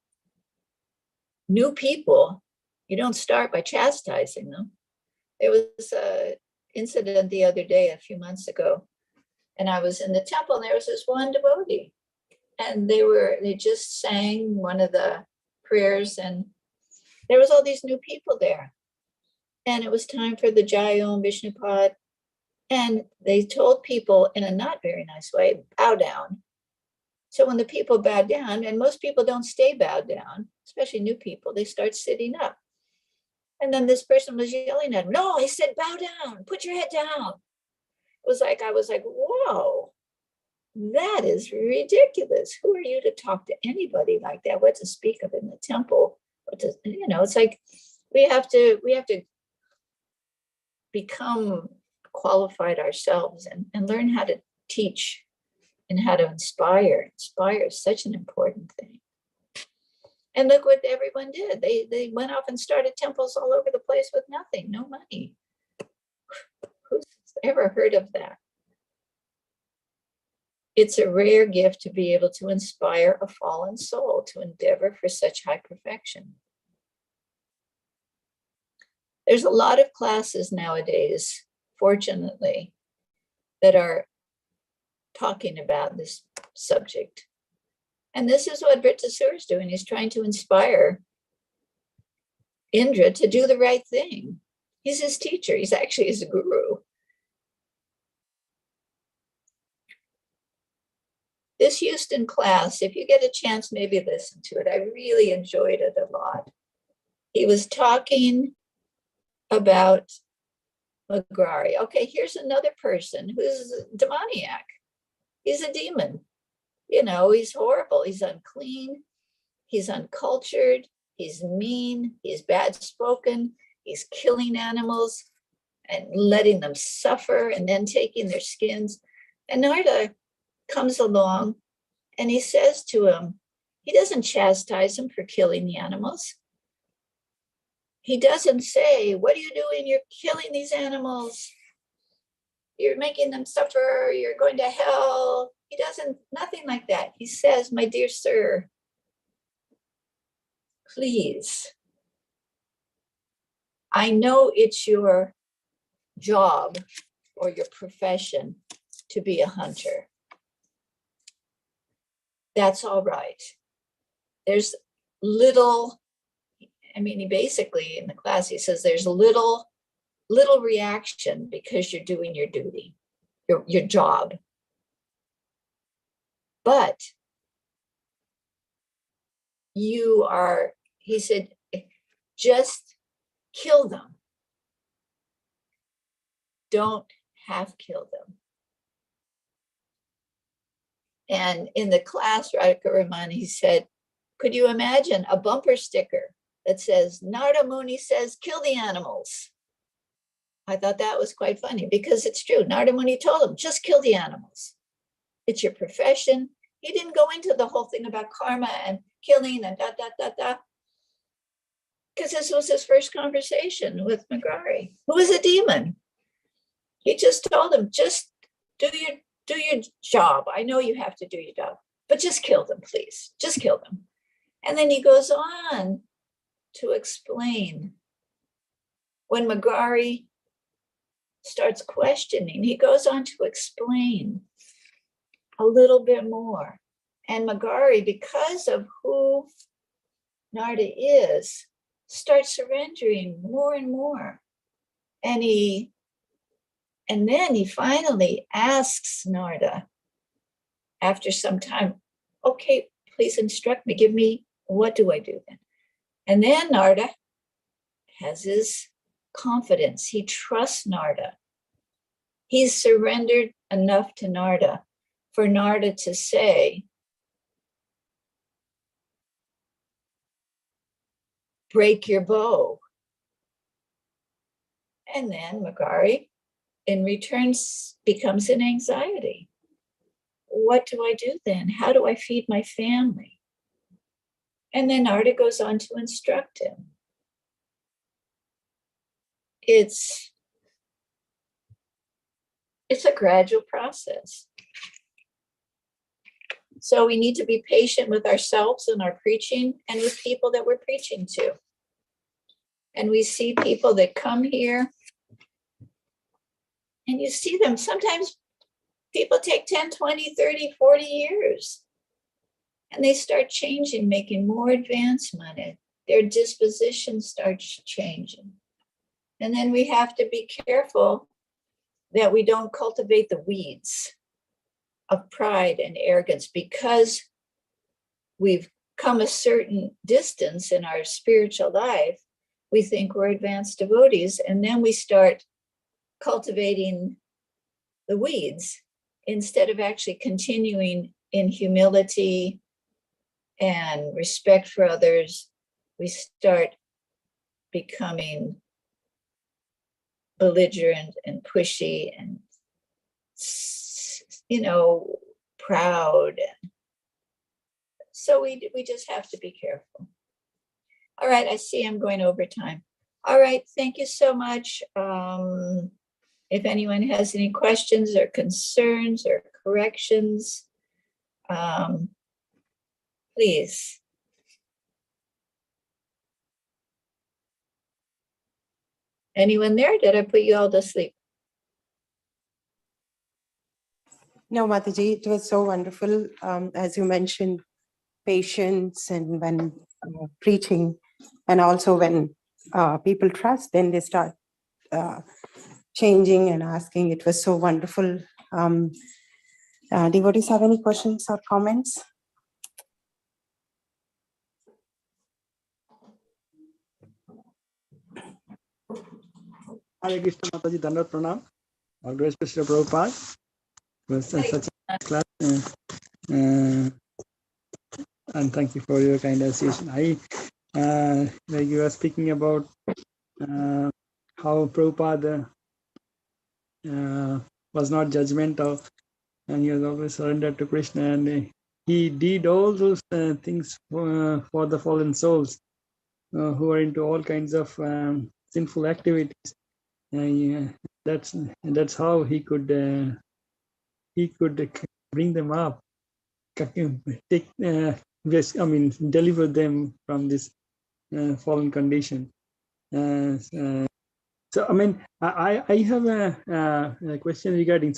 new people, you don't start by chastising them. There was an incident the other day, a few months ago, and I was in the temple, and there was this one devotee, and they just sang one of the prayers, and there was all these new people there. And it was time for the Jayom Vishnupad. And they told people in a not very nice way, bow down. So when the people bow down, and most people don't stay bowed down, especially new people, they start sitting up. And then this person was yelling at him, no, I said bow down, put your head down. I was like, whoa, that is ridiculous. Who are you to talk to anybody like that? What to speak of in the temple? It's like we have to become qualified ourselves and learn how to teach and how to inspire. Inspire is such an important thing. And look what everyone did. They went off and started temples all over the place with nothing, no money. Who's ever heard of that? It's a rare gift to be able to inspire a fallen soul to endeavor for such high perfection. There's a lot of classes nowadays, fortunately, that are talking about this subject. And this is what Vritasura is doing. He's trying to inspire Indra to do the right thing. He's his teacher. He's actually his guru. This Houston class, if you get a chance, maybe listen to it. I really enjoyed it a lot. He was talking about Magrari. Okay, here's another person who's demoniac. He's a demon. He's horrible. He's unclean. He's uncultured. He's mean. He's bad spoken. He's killing animals and letting them suffer and then taking their skins. And Narada comes along and he says to him, he doesn't chastise him for killing the animals. He doesn't say, what are you doing? You're killing these animals. You're making them suffer. You're going to hell. He doesn't, nothing like that. He says, my dear sir, please, I know it's your job or your profession to be a hunter. That's all right. There's little, I mean, he basically in the class, he says there's little reaction because you're doing your duty, your job. But you are, he said, just kill them. Don't half kill them. And in the class, Radhika Raman, he said, could you imagine a bumper sticker that says, Narada Muni says, kill the animals? I thought that was quite funny because it's true. Narada Muni told him, just kill the animals. It's your profession. He didn't go into the whole thing about karma and killing and because this was his first conversation with Magari, who was a demon. He just told him, just do your job. I know you have to do your job, but just kill them, please. Just kill them. And then he goes on to explain. When Magari starts questioning, he goes on to explain a little bit more. And Magari, because of who Narada is, starts surrendering more and more. And then he finally asks Narada, after some time, okay, please instruct me, give me, what do I do then? And then Narada has his confidence. He trusts Narada. He's surrendered enough to Narada for Narada to say, break your bow. And then Magari, in return, becomes an anxiety. What do I do then? How do I feed my family? And then Narada goes on to instruct him. It's a gradual process. So we need to be patient with ourselves and our preaching and with people that we're preaching to. And we see people that come here and you see them, sometimes people take 10, 20, 30, 40 years and they start changing, making more advancement and their disposition starts changing. And then we have to be careful that we don't cultivate the weeds of pride and arrogance because we've come a certain distance in our spiritual life. We think we're advanced devotees, and then we start cultivating the weeds instead of actually continuing in humility and respect for others. We start becoming belligerent and pushy and, proud. So we just have to be careful. All right, I see I'm going over time. All right, thank you so much. If anyone has any questions or concerns or corrections, please. Anyone there? Did I put you all to sleep? No, Mataji, it was so wonderful. As you mentioned, patience and when preaching, and also when people trust, then they start changing and asking. It was so wonderful. Devotees have any questions or comments? Hare Krishna, Mataji, Dandavat Pranam. All grace to Srila Prabhupada. It was such a class. And thank you for your kind association. Like you were speaking about how Prabhupada was not judgmental, and he was always surrendered to Krishna, and he did all those things for the fallen souls who are into all kinds of sinful activities. Yeah, that's how he could bring them up, take deliver them from this fallen condition. So I mean, I have a question regarding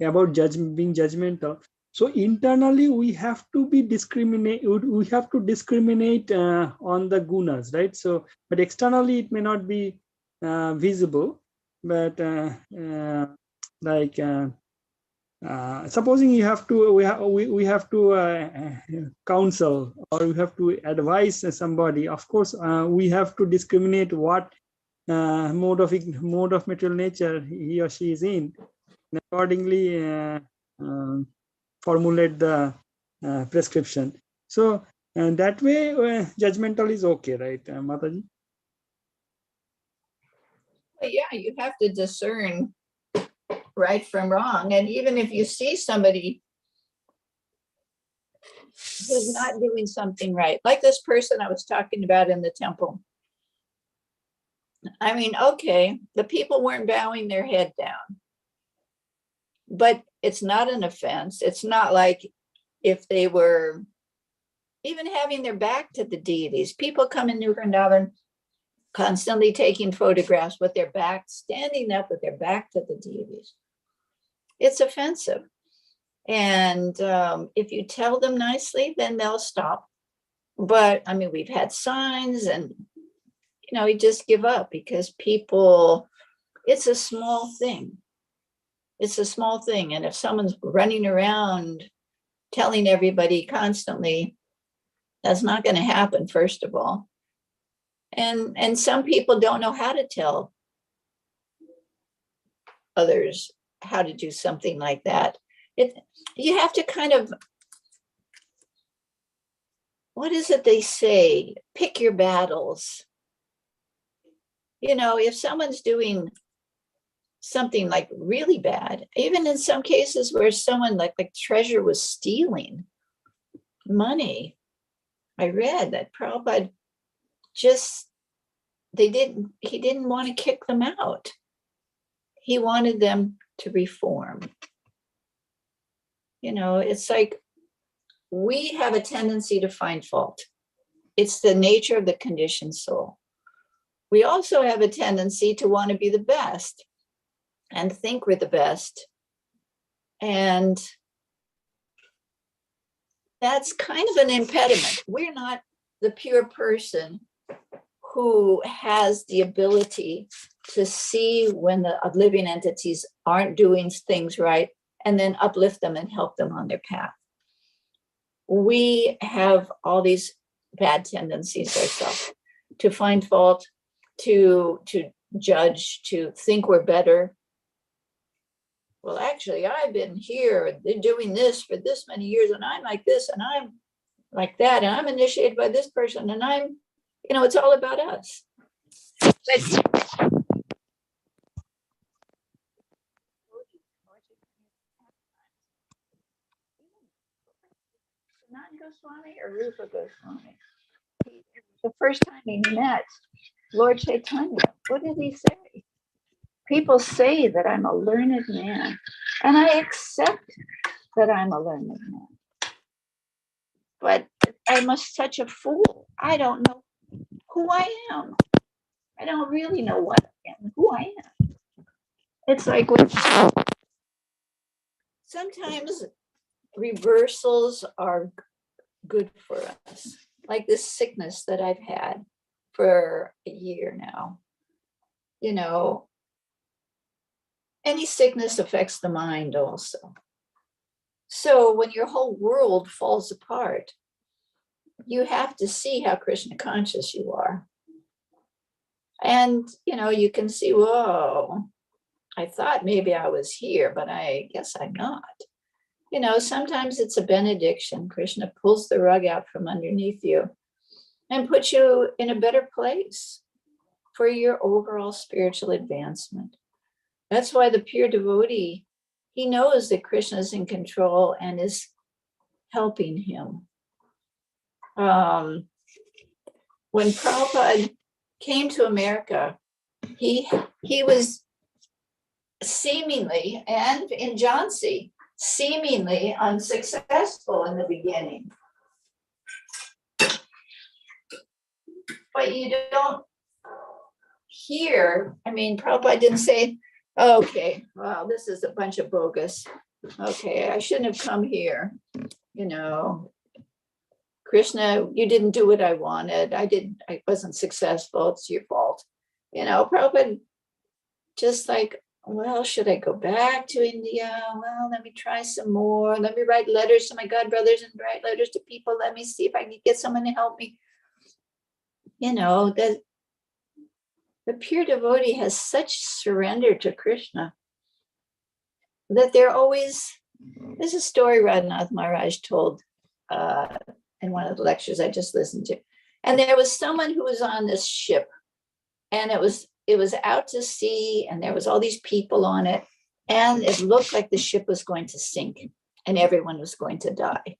about being judgmental. So internally, we have to be discriminate. We have to discriminate on the gunas, right? So, but externally, it may not be visible. But supposing you have to, we have to counsel, or we have to advise somebody. Of course, we have to discriminate what mode of material nature he or she is in, and accordingly formulate the prescription. So and that way judgmental is okay, right, Mataji? Yeah, you have to discern right from wrong. And even if you see somebody who's not doing something right, like this person I was talking about in the temple. I mean, okay, the people weren't bowing their head down, but it's not an offense. It's not like if they were even having their back to the deities. People come in New Vrindavan constantly taking photographs with their back, standing up with their back to the deities. It's offensive. And if you tell them nicely, then they'll stop. But I mean, we've had signs, and you just give up because people, it's a small thing. It's a small thing. And if someone's running around telling everybody constantly, that's not going to happen, first of all. And some people don't know how to tell others how to do something like that. You have to kind of, what is it they say? Pick your battles. If someone's doing something like really bad, even in some cases where someone like Treasure was stealing money, I read that Prabhupada he didn't want to kick them out. He wanted them to reform. It's like we have a tendency to find fault. It's the nature of the conditioned soul. We also have a tendency to want to be the best and think we're the best. And that's kind of an impediment. We're not the pure person who has the ability to see when the living entities aren't doing things right and then uplift them and help them on their path. We have all these bad tendencies ourselves to find fault, to judge, to think we're better. Well, actually, I've been here, they're doing this for this many years, and I'm like this, and I'm like that, and I'm initiated by this person, and I'm, it's all about us. But Sanat Goswami or Rupa Goswami, the first time he met Lord Chaitanya, what did he say? People say that I'm a learned man, and I accept that I'm a learned man. But I'm such a fool. I don't know who I am. I don't really know what I am, who I am. It's like sometimes reversals are good for us, like this sickness that I've had for a year now. Any sickness affects the mind also. So when your whole world falls apart, you have to see how Krishna conscious you are. And, you can see, whoa, I thought maybe I was here, but I guess I'm not. Sometimes it's a benediction. Krishna pulls the rug out from underneath you and puts you in a better place. for your overall spiritual advancement. That's why the pure devotee, he knows that Krishna is in control and is helping him. When Prabhupada came to America, he was seemingly, and in Jhansi, seemingly unsuccessful in the beginning. But you don't hear, Prabhupada didn't say, okay, well, this is a bunch of bogus. Okay, I shouldn't have come here. Krishna, you didn't do what I wanted. I wasn't successful. It's your fault. Prabhupada just like, well, should I go back to India? Well, let me try some more. Let me write letters to my God brothers and write letters to people. Let me see if I can get someone to help me. The pure devotee has such surrender to Krishna that there's a story Radhanath Maharaj told in one of the lectures I just listened to. And there was someone who was on this ship, and it was out to sea, and there was all these people on it, and it looked like the ship was going to sink and everyone was going to die.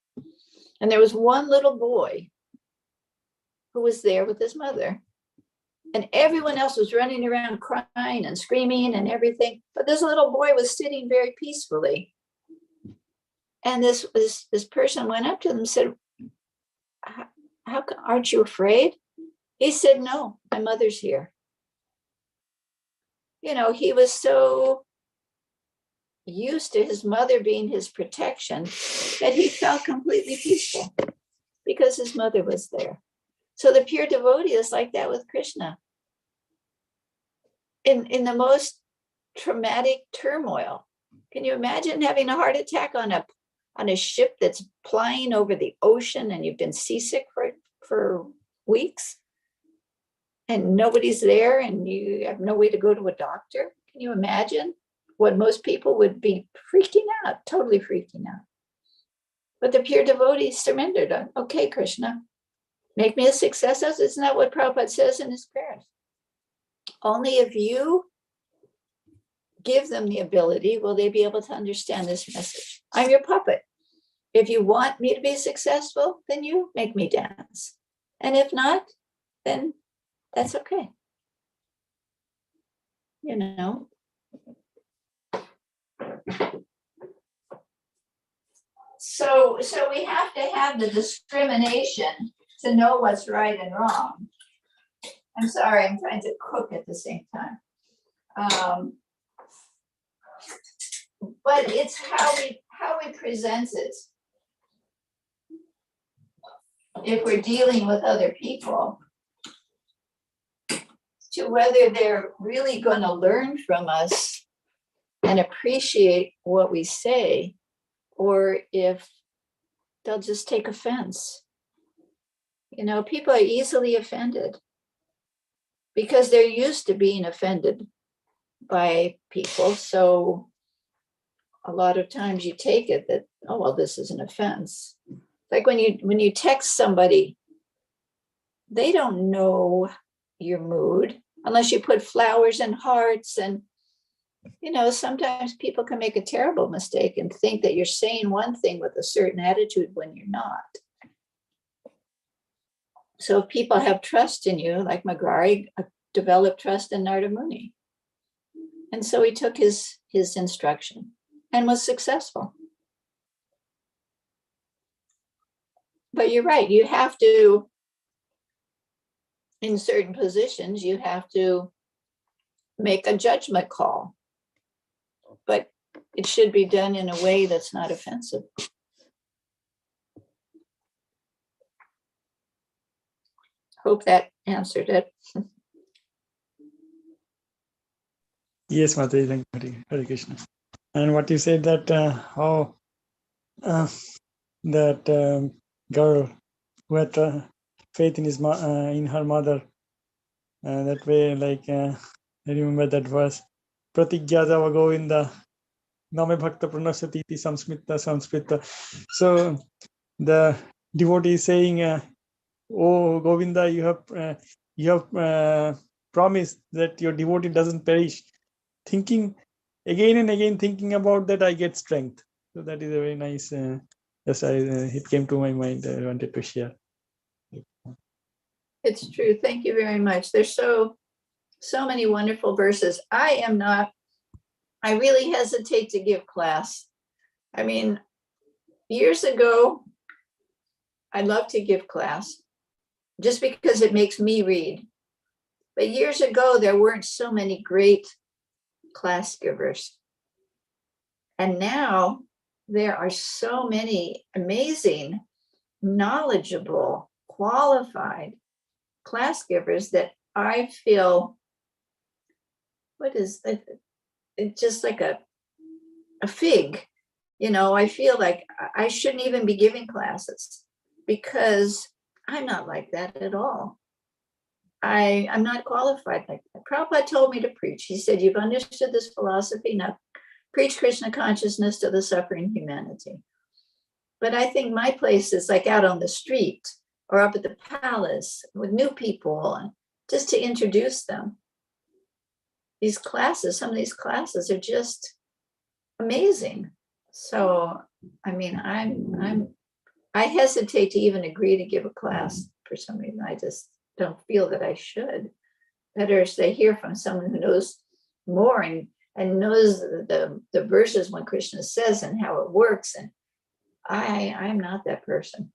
And there was one little boy who was there with his mother, and everyone else was running around crying and screaming and everything, but this little boy was sitting very peacefully. And this person went up to them and said, how aren't you afraid? He said, no, my mother's here. He was so used to his mother being his protection that he felt completely peaceful because his mother was there. So the pure devotee is like that with Krishna. In the most traumatic turmoil, can you imagine having a heart attack on a ship that's plying over the ocean and you've been seasick for weeks? And nobody's there, and you have no way to go to a doctor. Can you imagine what most people would be freaking out, totally freaking out? But the pure devotee surrendered. Okay, Krishna, make me a success. Isn't that what Prabhupada says in his prayers? Only if you give them the ability will they be able to understand this message. I'm your puppet. If you want me to be successful, then you make me dance. And if not, then that's okay. So we have to have the discrimination to know what's right and wrong. I'm sorry, I'm trying to cook at the same time. But it's how we present it. If we're dealing with other people, to whether they're really going to learn from us and appreciate what we say, or if they'll just take offense. People are easily offended because they're used to being offended by people. So a lot of times you take it that, oh, well, this is an offense. Like when you text somebody, they don't know your mood unless you put flowers and hearts. And sometimes people can make a terrible mistake and think that you're saying one thing with a certain attitude when you're not. So if people have trust in you, like Magrari developed trust in Narada Muni, and so he took his instruction and was successful. But you're right, you have to, in certain positions, you have to make a judgment call. But it should be done in a way that's not offensive. Hope that answered it. Yes, Mataji, thank you. Hare Krishna. And what you said that that girl who had faith in in her mother, that way, like I remember that verse, Pratigyata Govinda Name Bhakta Pranasati iti Samsmita. So the devotee is saying, oh Govinda, you have promise that your devotee doesn't perish. Thinking again and again, thinking about that, I get strength. So that is a very nice. Yes, it came to my mind. I wanted to share. It's true. Thank you very much. There's so many wonderful verses. I really hesitate to give class. I mean, years ago, I love to give class just because it makes me read. But years ago, there weren't so many great class givers. And now there are so many amazing, knowledgeable, qualified class givers that I feel, what is it? It's just like a fig. You know, I feel like I shouldn't even be giving classes because I'm not like that at all. I'm not qualified like that. Prabhupada told me to preach. He said, you've understood this philosophy, now preach Krishna consciousness to the suffering humanity. But I think my place is like out on the street or up at the palace with new people, and just to introduce them. These classes, some of these classes are just amazing. So, I mean, I hesitate to even agree to give a class for some reason. I just don't feel that I should. Better if they hear from someone who knows more and knows the verses when Krishna says and how it works. And I'm not that person.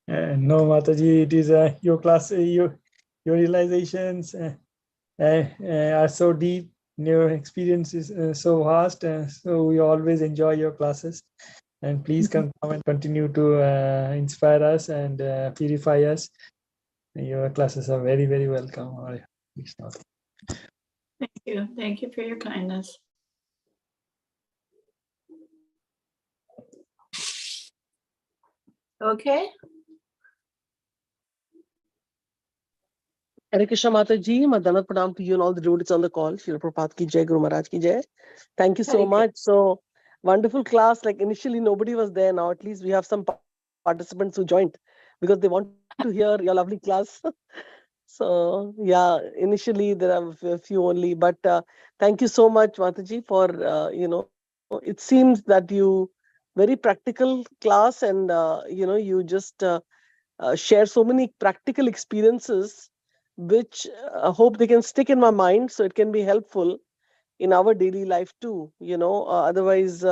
No, Mataji, it is your class, your realizations are so deep, your experience is so vast, so we always enjoy your classes. And please come and continue to inspire us and purify us. Your classes are very, very welcome. Thank you. Thank you for your kindness. Okay. Hare Krishna Mataji, Madana Pranam to you and all the devotees on the call. Srila Prabhupada ki jai, Guru Maharaj ki jai. Thank you so Hare much. So wonderful class. Like initially nobody was there. Now at least we have some participants who joined because they want to hear your lovely class. So yeah, initially there are a few only, but thank you so much, Mataji, for it seems that you very practical class, and you just share so many practical experiences which I hope they can stick in my mind so it can be helpful in our daily life too. Otherwise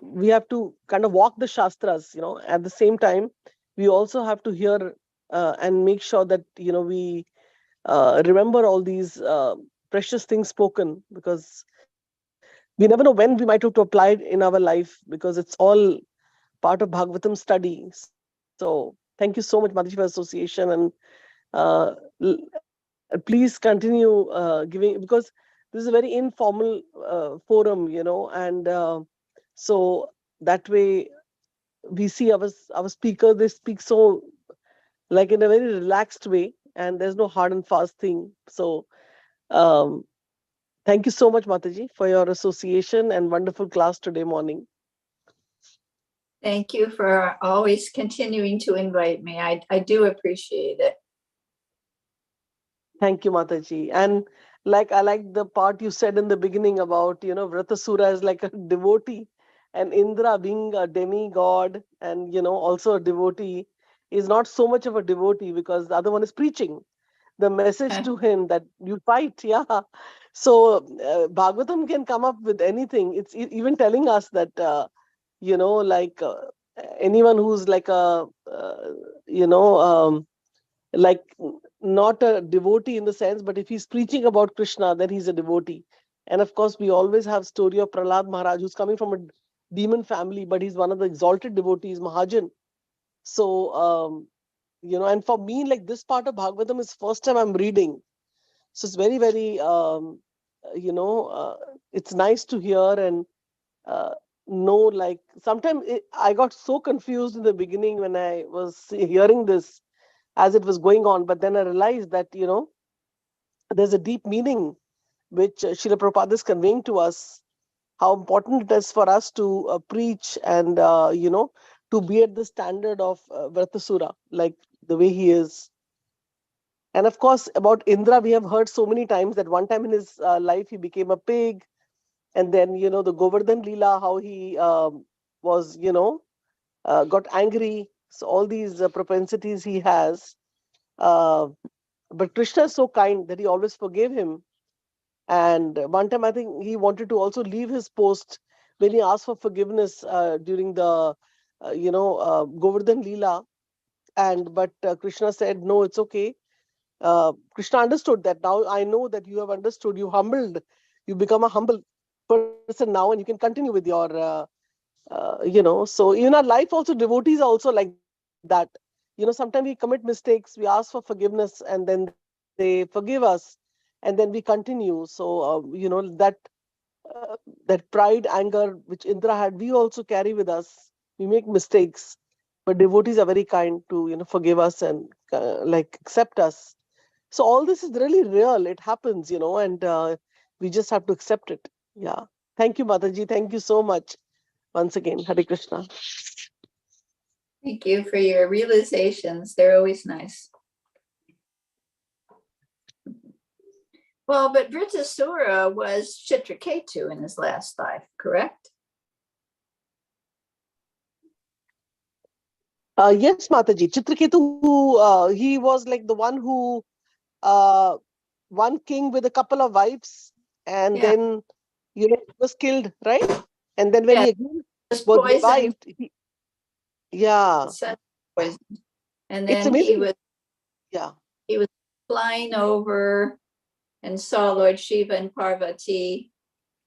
we have to kind of walk the shastras. At the same time we also have to hear and make sure that we remember all these precious things spoken, because we never know when we might have to apply it in our life, because it's all part of Bhagavatam study. So thank you so much, Mataji, for association, and please continue giving, because this is a very informal forum, and so that way we see our speaker, they speak so like in a very relaxed way, and there's no hard and fast thing. So um, thank you so much, Mataji, for your association and wonderful class today morning. Thank you for always continuing to invite me. I do appreciate it. Thank you, Mataji. And I like the part you said in the beginning about, Vratasura is like a devotee, and Indra being a demigod and, also a devotee is not so much of a devotee, because the other one is preaching the message to him that you fight. Yeah. So Bhagavatam can come up with anything. It's even telling us that, anyone who's like a, like not a devotee in the sense, but if he's preaching about Krishna, then he's a devotee. And of course, we always have story of Prahlad Maharaj, who's coming from a demon family, but he's one of the exalted devotees, Mahajan. So, and for me, like this part of Bhagavatam is first time I'm reading. So it's very, very, it's nice to hear and know, like sometimes I got so confused in the beginning when I was hearing this as it was going on. But then I realized that, there's a deep meaning which Srila Prabhupada is conveying to us. how important it is for us to preach and, to be at the standard of Vratasura, like the way he is. And of course, about Indra, we have heard so many times that one time in his life, he became a pig. And then, the Govardhan Leela, how he was, got angry. So all these propensities he has. But Krishna is so kind that he always forgave him. And one time, I think he wanted to also leave his post when he asked for forgiveness during the, Govardhan Leela. But Krishna said, no, it's okay. Krishna understood that. Now I know that you have understood. You become a humble person now, and you can continue with your, So in our life also, devotees are also like that. Sometimes we commit mistakes, we ask for forgiveness, and then they forgive us, and then we continue. So, that pride, anger, which Indra had, we also carry with us. We make mistakes, but devotees are very kind to, forgive us and accept us. So all this is really real. It happens, and we just have to accept it. Yeah. Thank you, Mataji. Thank you so much. Once again, Hare Krishna. Thank you for your realizations. They're always nice. Well, but Vritasura was Chitraketu in his last life, correct? Yes, Mataji. Chitraketu, he was like the one who, one king with a couple of wives, and then, was killed, right? And then when he again was revived, poisoned. And then he was flying over and saw Lord Shiva and Parvati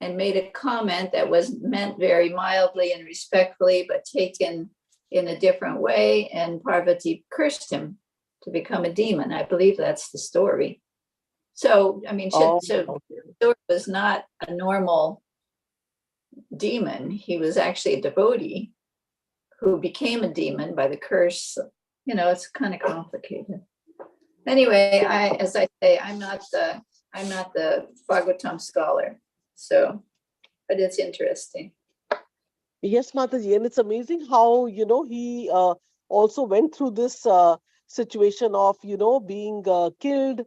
and made a comment that was meant very mildly and respectfully, but taken in a different way. And Parvati cursed him to become a demon. I believe that's the story. So, I mean, Chitraketu was not a normal demon. He was actually a devotee who became a demon by the curse. It's kind of complicated. Anyway, as I say, I'm not the Bhagavatam scholar, but it's interesting. Yes, Mataji, and it's amazing how, he also went through this situation of, being killed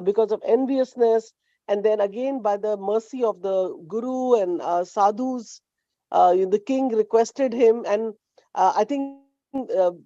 because of enviousness. And then again, by the mercy of the Guru and sadhus, the king requested him. And I think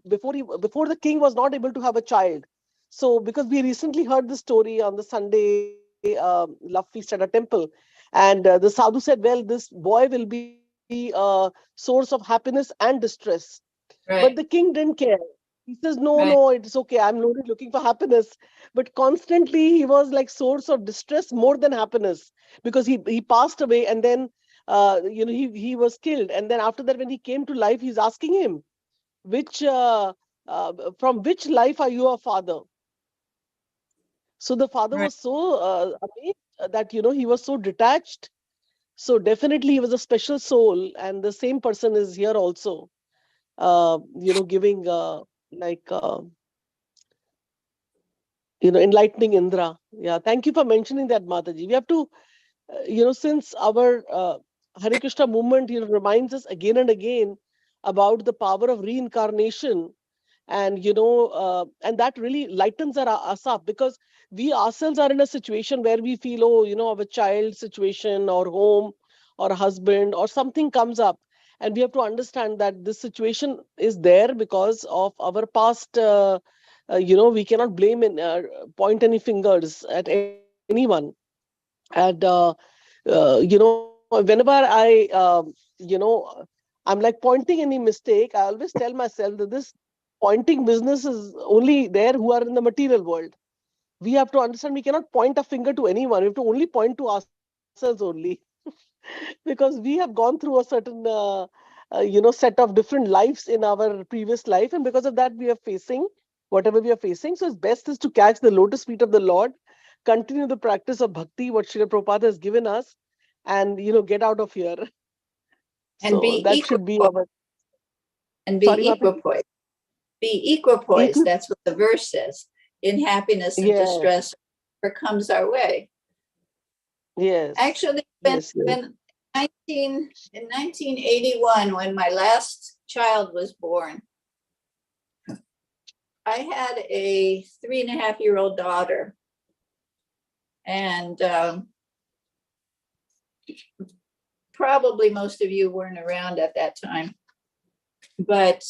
before the king was not able to have a child. So because we recently heard the story on the Sunday love feast at a temple, and the sadhu said, well, this boy will be a source of happiness and distress. Right. But the king didn't care. He says, no, it's okay. I'm only looking for happiness. But constantly he was like source of distress more than happiness, because he passed away, and then he was killed. And then after that, when he came to life, he's asking him, from which life are you a father? So the father was so amazed that, he was so detached. So definitely he was a special soul, and the same person is here also, giving enlightening Indra. Yeah, thank you for mentioning that, Mataji. We have to, since our Hare Krishna movement, reminds us again and again about the power of reincarnation. And and that really lightens us up, because we ourselves are in a situation where we feel, of a child situation or home or a husband or something comes up, and we have to understand that this situation is there because of our past. We cannot blame and point any fingers at anyone. And whenever I'm like pointing any mistake, I always tell myself that this pointing business is only there who are in the material world. We have to understand we cannot point a finger to anyone. We have to only point to ourselves only. Because we have gone through a certain set of different lives in our previous life, and because of that we are facing whatever we are facing. So it's best is to catch the lotus feet of the Lord, continue the practice of bhakti what Srila Prabhupada has given us, and get out of here. And so be that should be our equipoised. Be equipoised. That's what the verse says. In happiness and distress, whatever comes our way. Yes. Actually, when in 1981, when my last child was born, I had a 3.5-year-old daughter. And probably most of you weren't around at that time. But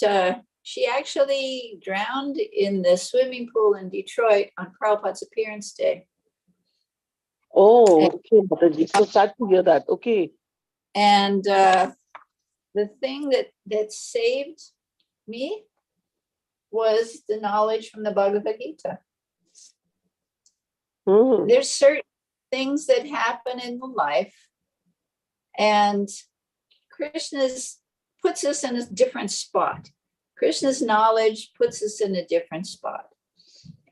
she actually drowned in the swimming pool in Detroit on Prabhupada's appearance day. Oh, okay, Mataji. So sad to hear that. Okay. And the thing that saved me was the knowledge from the Bhagavad Gita. There's certain things that happen in the life, and Krishna's puts us in a different spot. Krishna's knowledge puts us in a different spot.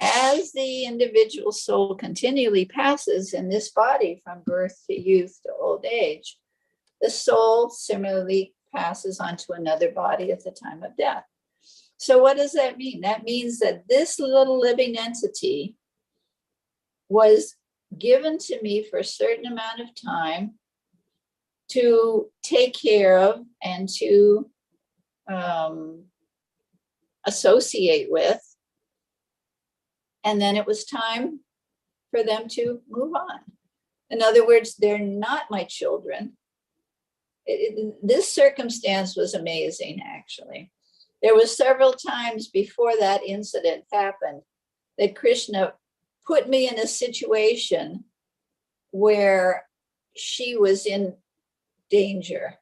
As the individual soul continually passes in this body from birth to youth to old age, the soul similarly passes onto another body at the time of death. So what does that mean? That means that this little living entity was given to me for a certain amount of time to take care of and to associate with. And then it was time for them to move on. In other words, they're not my children. This circumstance was amazing, actually. There was several times before that incident happened that Krishna put me in a situation where she was in danger.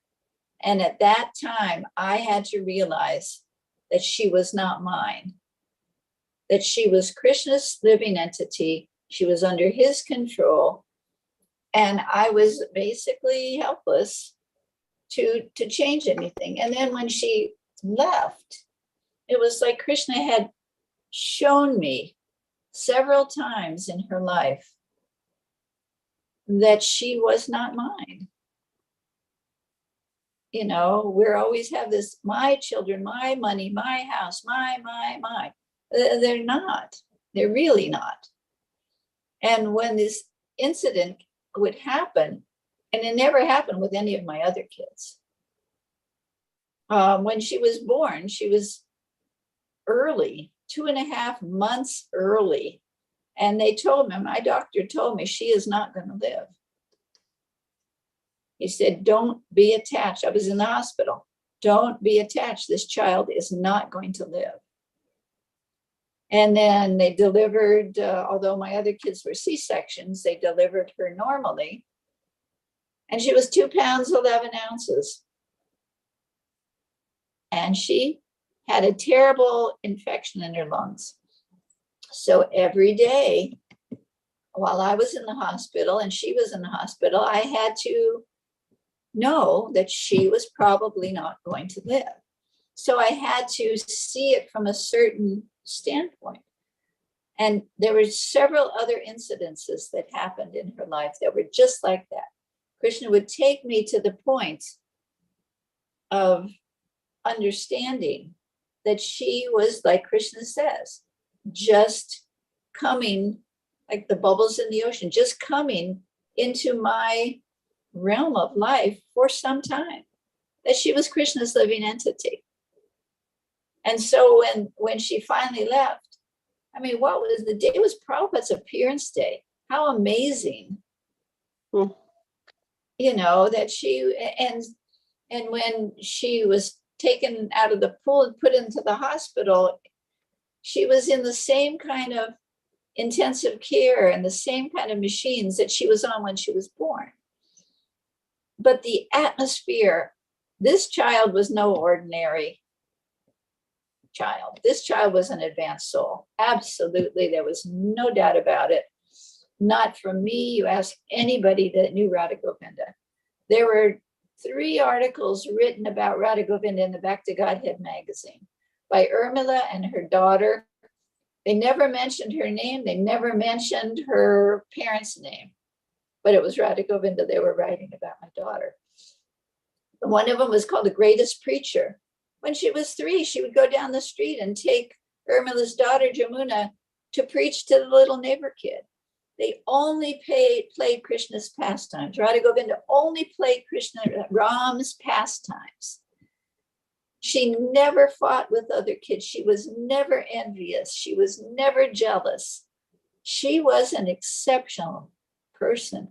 And at that time, I had to realize that she was not mine, that she was Krishna's living entity. She was under his control. And I was basically helpless to change anything. And then when she left, it was like Krishna had shown me several times in her life that she was not mine. You know, we always have this, my children, my money, my house, my. They're not. They're really not. And when this incident would happen, and it never happened with any of my other kids. When she was born, she was early, 2.5 months early. And they told me, my doctor told me, she is not going to live. He said, don't be attached. I was in the hospital. Don't be attached. This child is not going to live. And then they delivered, although my other kids were C-sections, they delivered her normally. And she was 2 pounds, 11 ounces. And she had a terrible infection in her lungs. So every day, while I was in the hospital and she was in the hospital, I had to know that she was probably not going to live. So I had to see it from a certain standpoint. And there were several other incidences that happened in her life that were just like that. Krishna would take me to the point of understanding that she was, like Krishna says, just coming, like the bubbles in the ocean, just coming into my realm of life for some time, that she was Krishna's living entity. And so when she finally left, I mean, what was the day? It was Prabhupada's appearance day. How amazing. You know, that she, and when she was taken out of the pool and put into the hospital, she was in the same kind of intensive care and the same kind of machines that she was on when she was born. But the atmosphere, this child was no ordinary child. This child was an advanced soul. Absolutely. There was no doubt about it. Not from me. You ask anybody that knew Radha Govinda. There were 3 articles written about Radha Govinda in the Back to Godhead magazine by Urmila and her daughter. They never mentioned her name. They never mentioned her parents' name, but it was Radha Govinda they were writing about, my daughter. One of them was called The Greatest Preacher. When she was 3, she would go down the street and take Urmila's daughter, Jamuna, to preach to the little neighbor kid. They only played Krishna's pastimes. Radha Govinda only played Ram's pastimes. She never fought with other kids. She was never envious. She was never jealous. She was an exceptional person.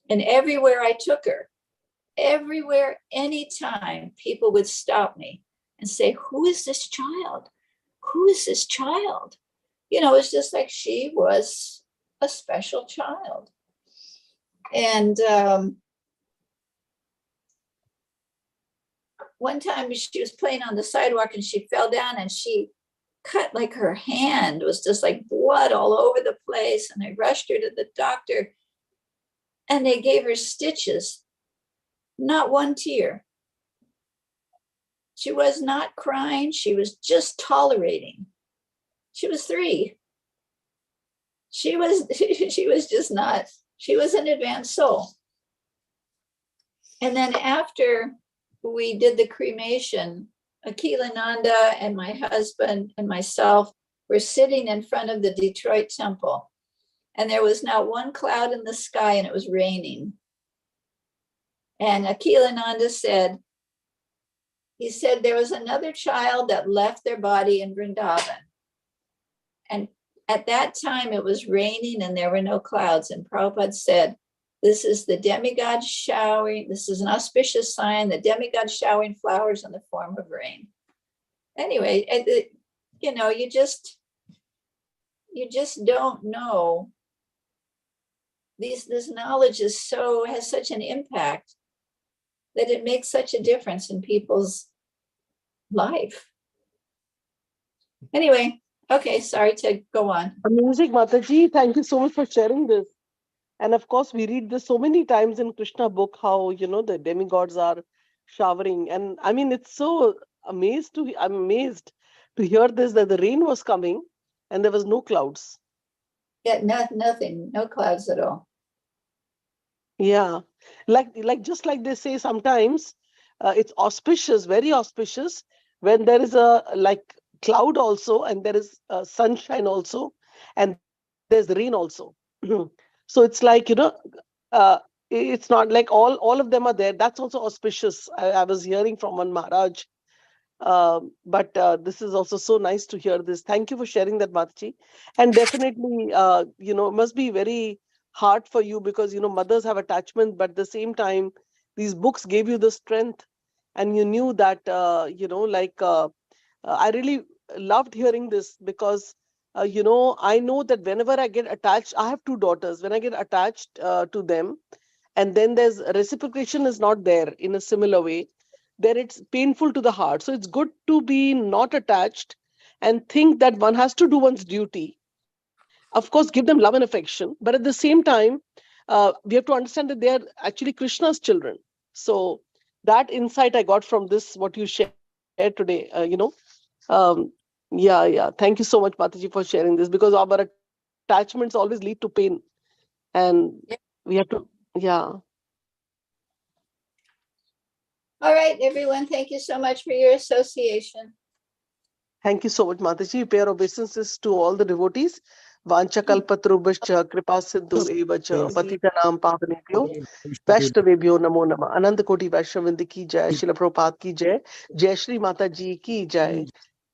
And everywhere I took her, everywhere, anytime, people would stop me and say, who is this child? Who is this child? You know, it's just like she was a special child. And one time she was playing on the sidewalk and she fell down and she cut, like her hand was just like blood all over the place. And they rushed her to the doctor and they gave her stitches, not one tear. She was not crying. She was just tolerating. She was 3. She was just not, she was an advanced soul. And then after we did the cremation, Akhilananda and my husband and myself were sitting in front of the Detroit temple. And there was not one cloud in the sky and it was raining. And Akhilananda said, he said there was another child that left their body in Vrindavan. And at that time it was raining and there were no clouds. And Prabhupada said, this is the demigod showering. This is an auspicious sign, the demigod showering flowers in the form of rain. Anyway, you know, you just don't know. This knowledge has such an impact that it makes such a difference in people's life. Anyway, okay, sorry to go on. Amazing, Mataji. Thank you so much for sharing this. And of course, we read this so many times in Krishna book, how, you know, the demigods are showering. And I mean, it's so I'm amazed to hear this, that the rain was coming and there was no clouds. Yeah, nothing, no clouds at all. Yeah, like just like they say sometimes, it's auspicious, very auspicious, when there is a like cloud also, and there is sunshine also, and there's rain also. So it's like, you know, it's not like all of them are there. That's also auspicious. I was hearing from one Maharaj. But this is also so nice to hear this. Thank you for sharing that, Mataji. And definitely, you know, it must be very hard for you because, you know, mothers have attachment, but at the same time, these books gave you the strength, and you knew that, you know, like, I really loved hearing this because, you know, I know that whenever I get attached, I have 2 daughters. When I get attached to them, and then there's reciprocation is not there in a similar way, then it's painful to the heart. So it's good to be not attached and think that one has to do one's duty. Of course, give them love and affection, but at the same time, we have to understand that they are actually Krishna's children. So that insight I got from this, what you shared today, you know. Um, yeah. Thank you so much, Mataji, for sharing this, because our attachments always lead to pain. And we have to, yeah. All right, everyone, thank you so much for your association. Thank you so much, Mataji. Pay our obeisances to all the devotees. Vancha kalpatrubhascha kripa sindhu evacha patitanam pavanebhyo vaishnavebhyo namo namah. Ananda Koti Vaishnavindi ki jai, Srila Prabhupada ki jai, Jayasri Mataji ki jai.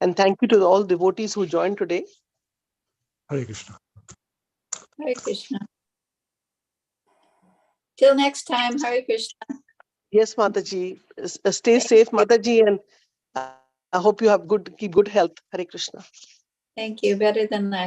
And thank you to all devotees who joined today. Hare Krishna. Hare Krishna. Till next time, Hare Krishna. Yes, Mataji. Stay safe, Mataji, and I hope you have keep good health. Hare Krishna. Thank you. Better than last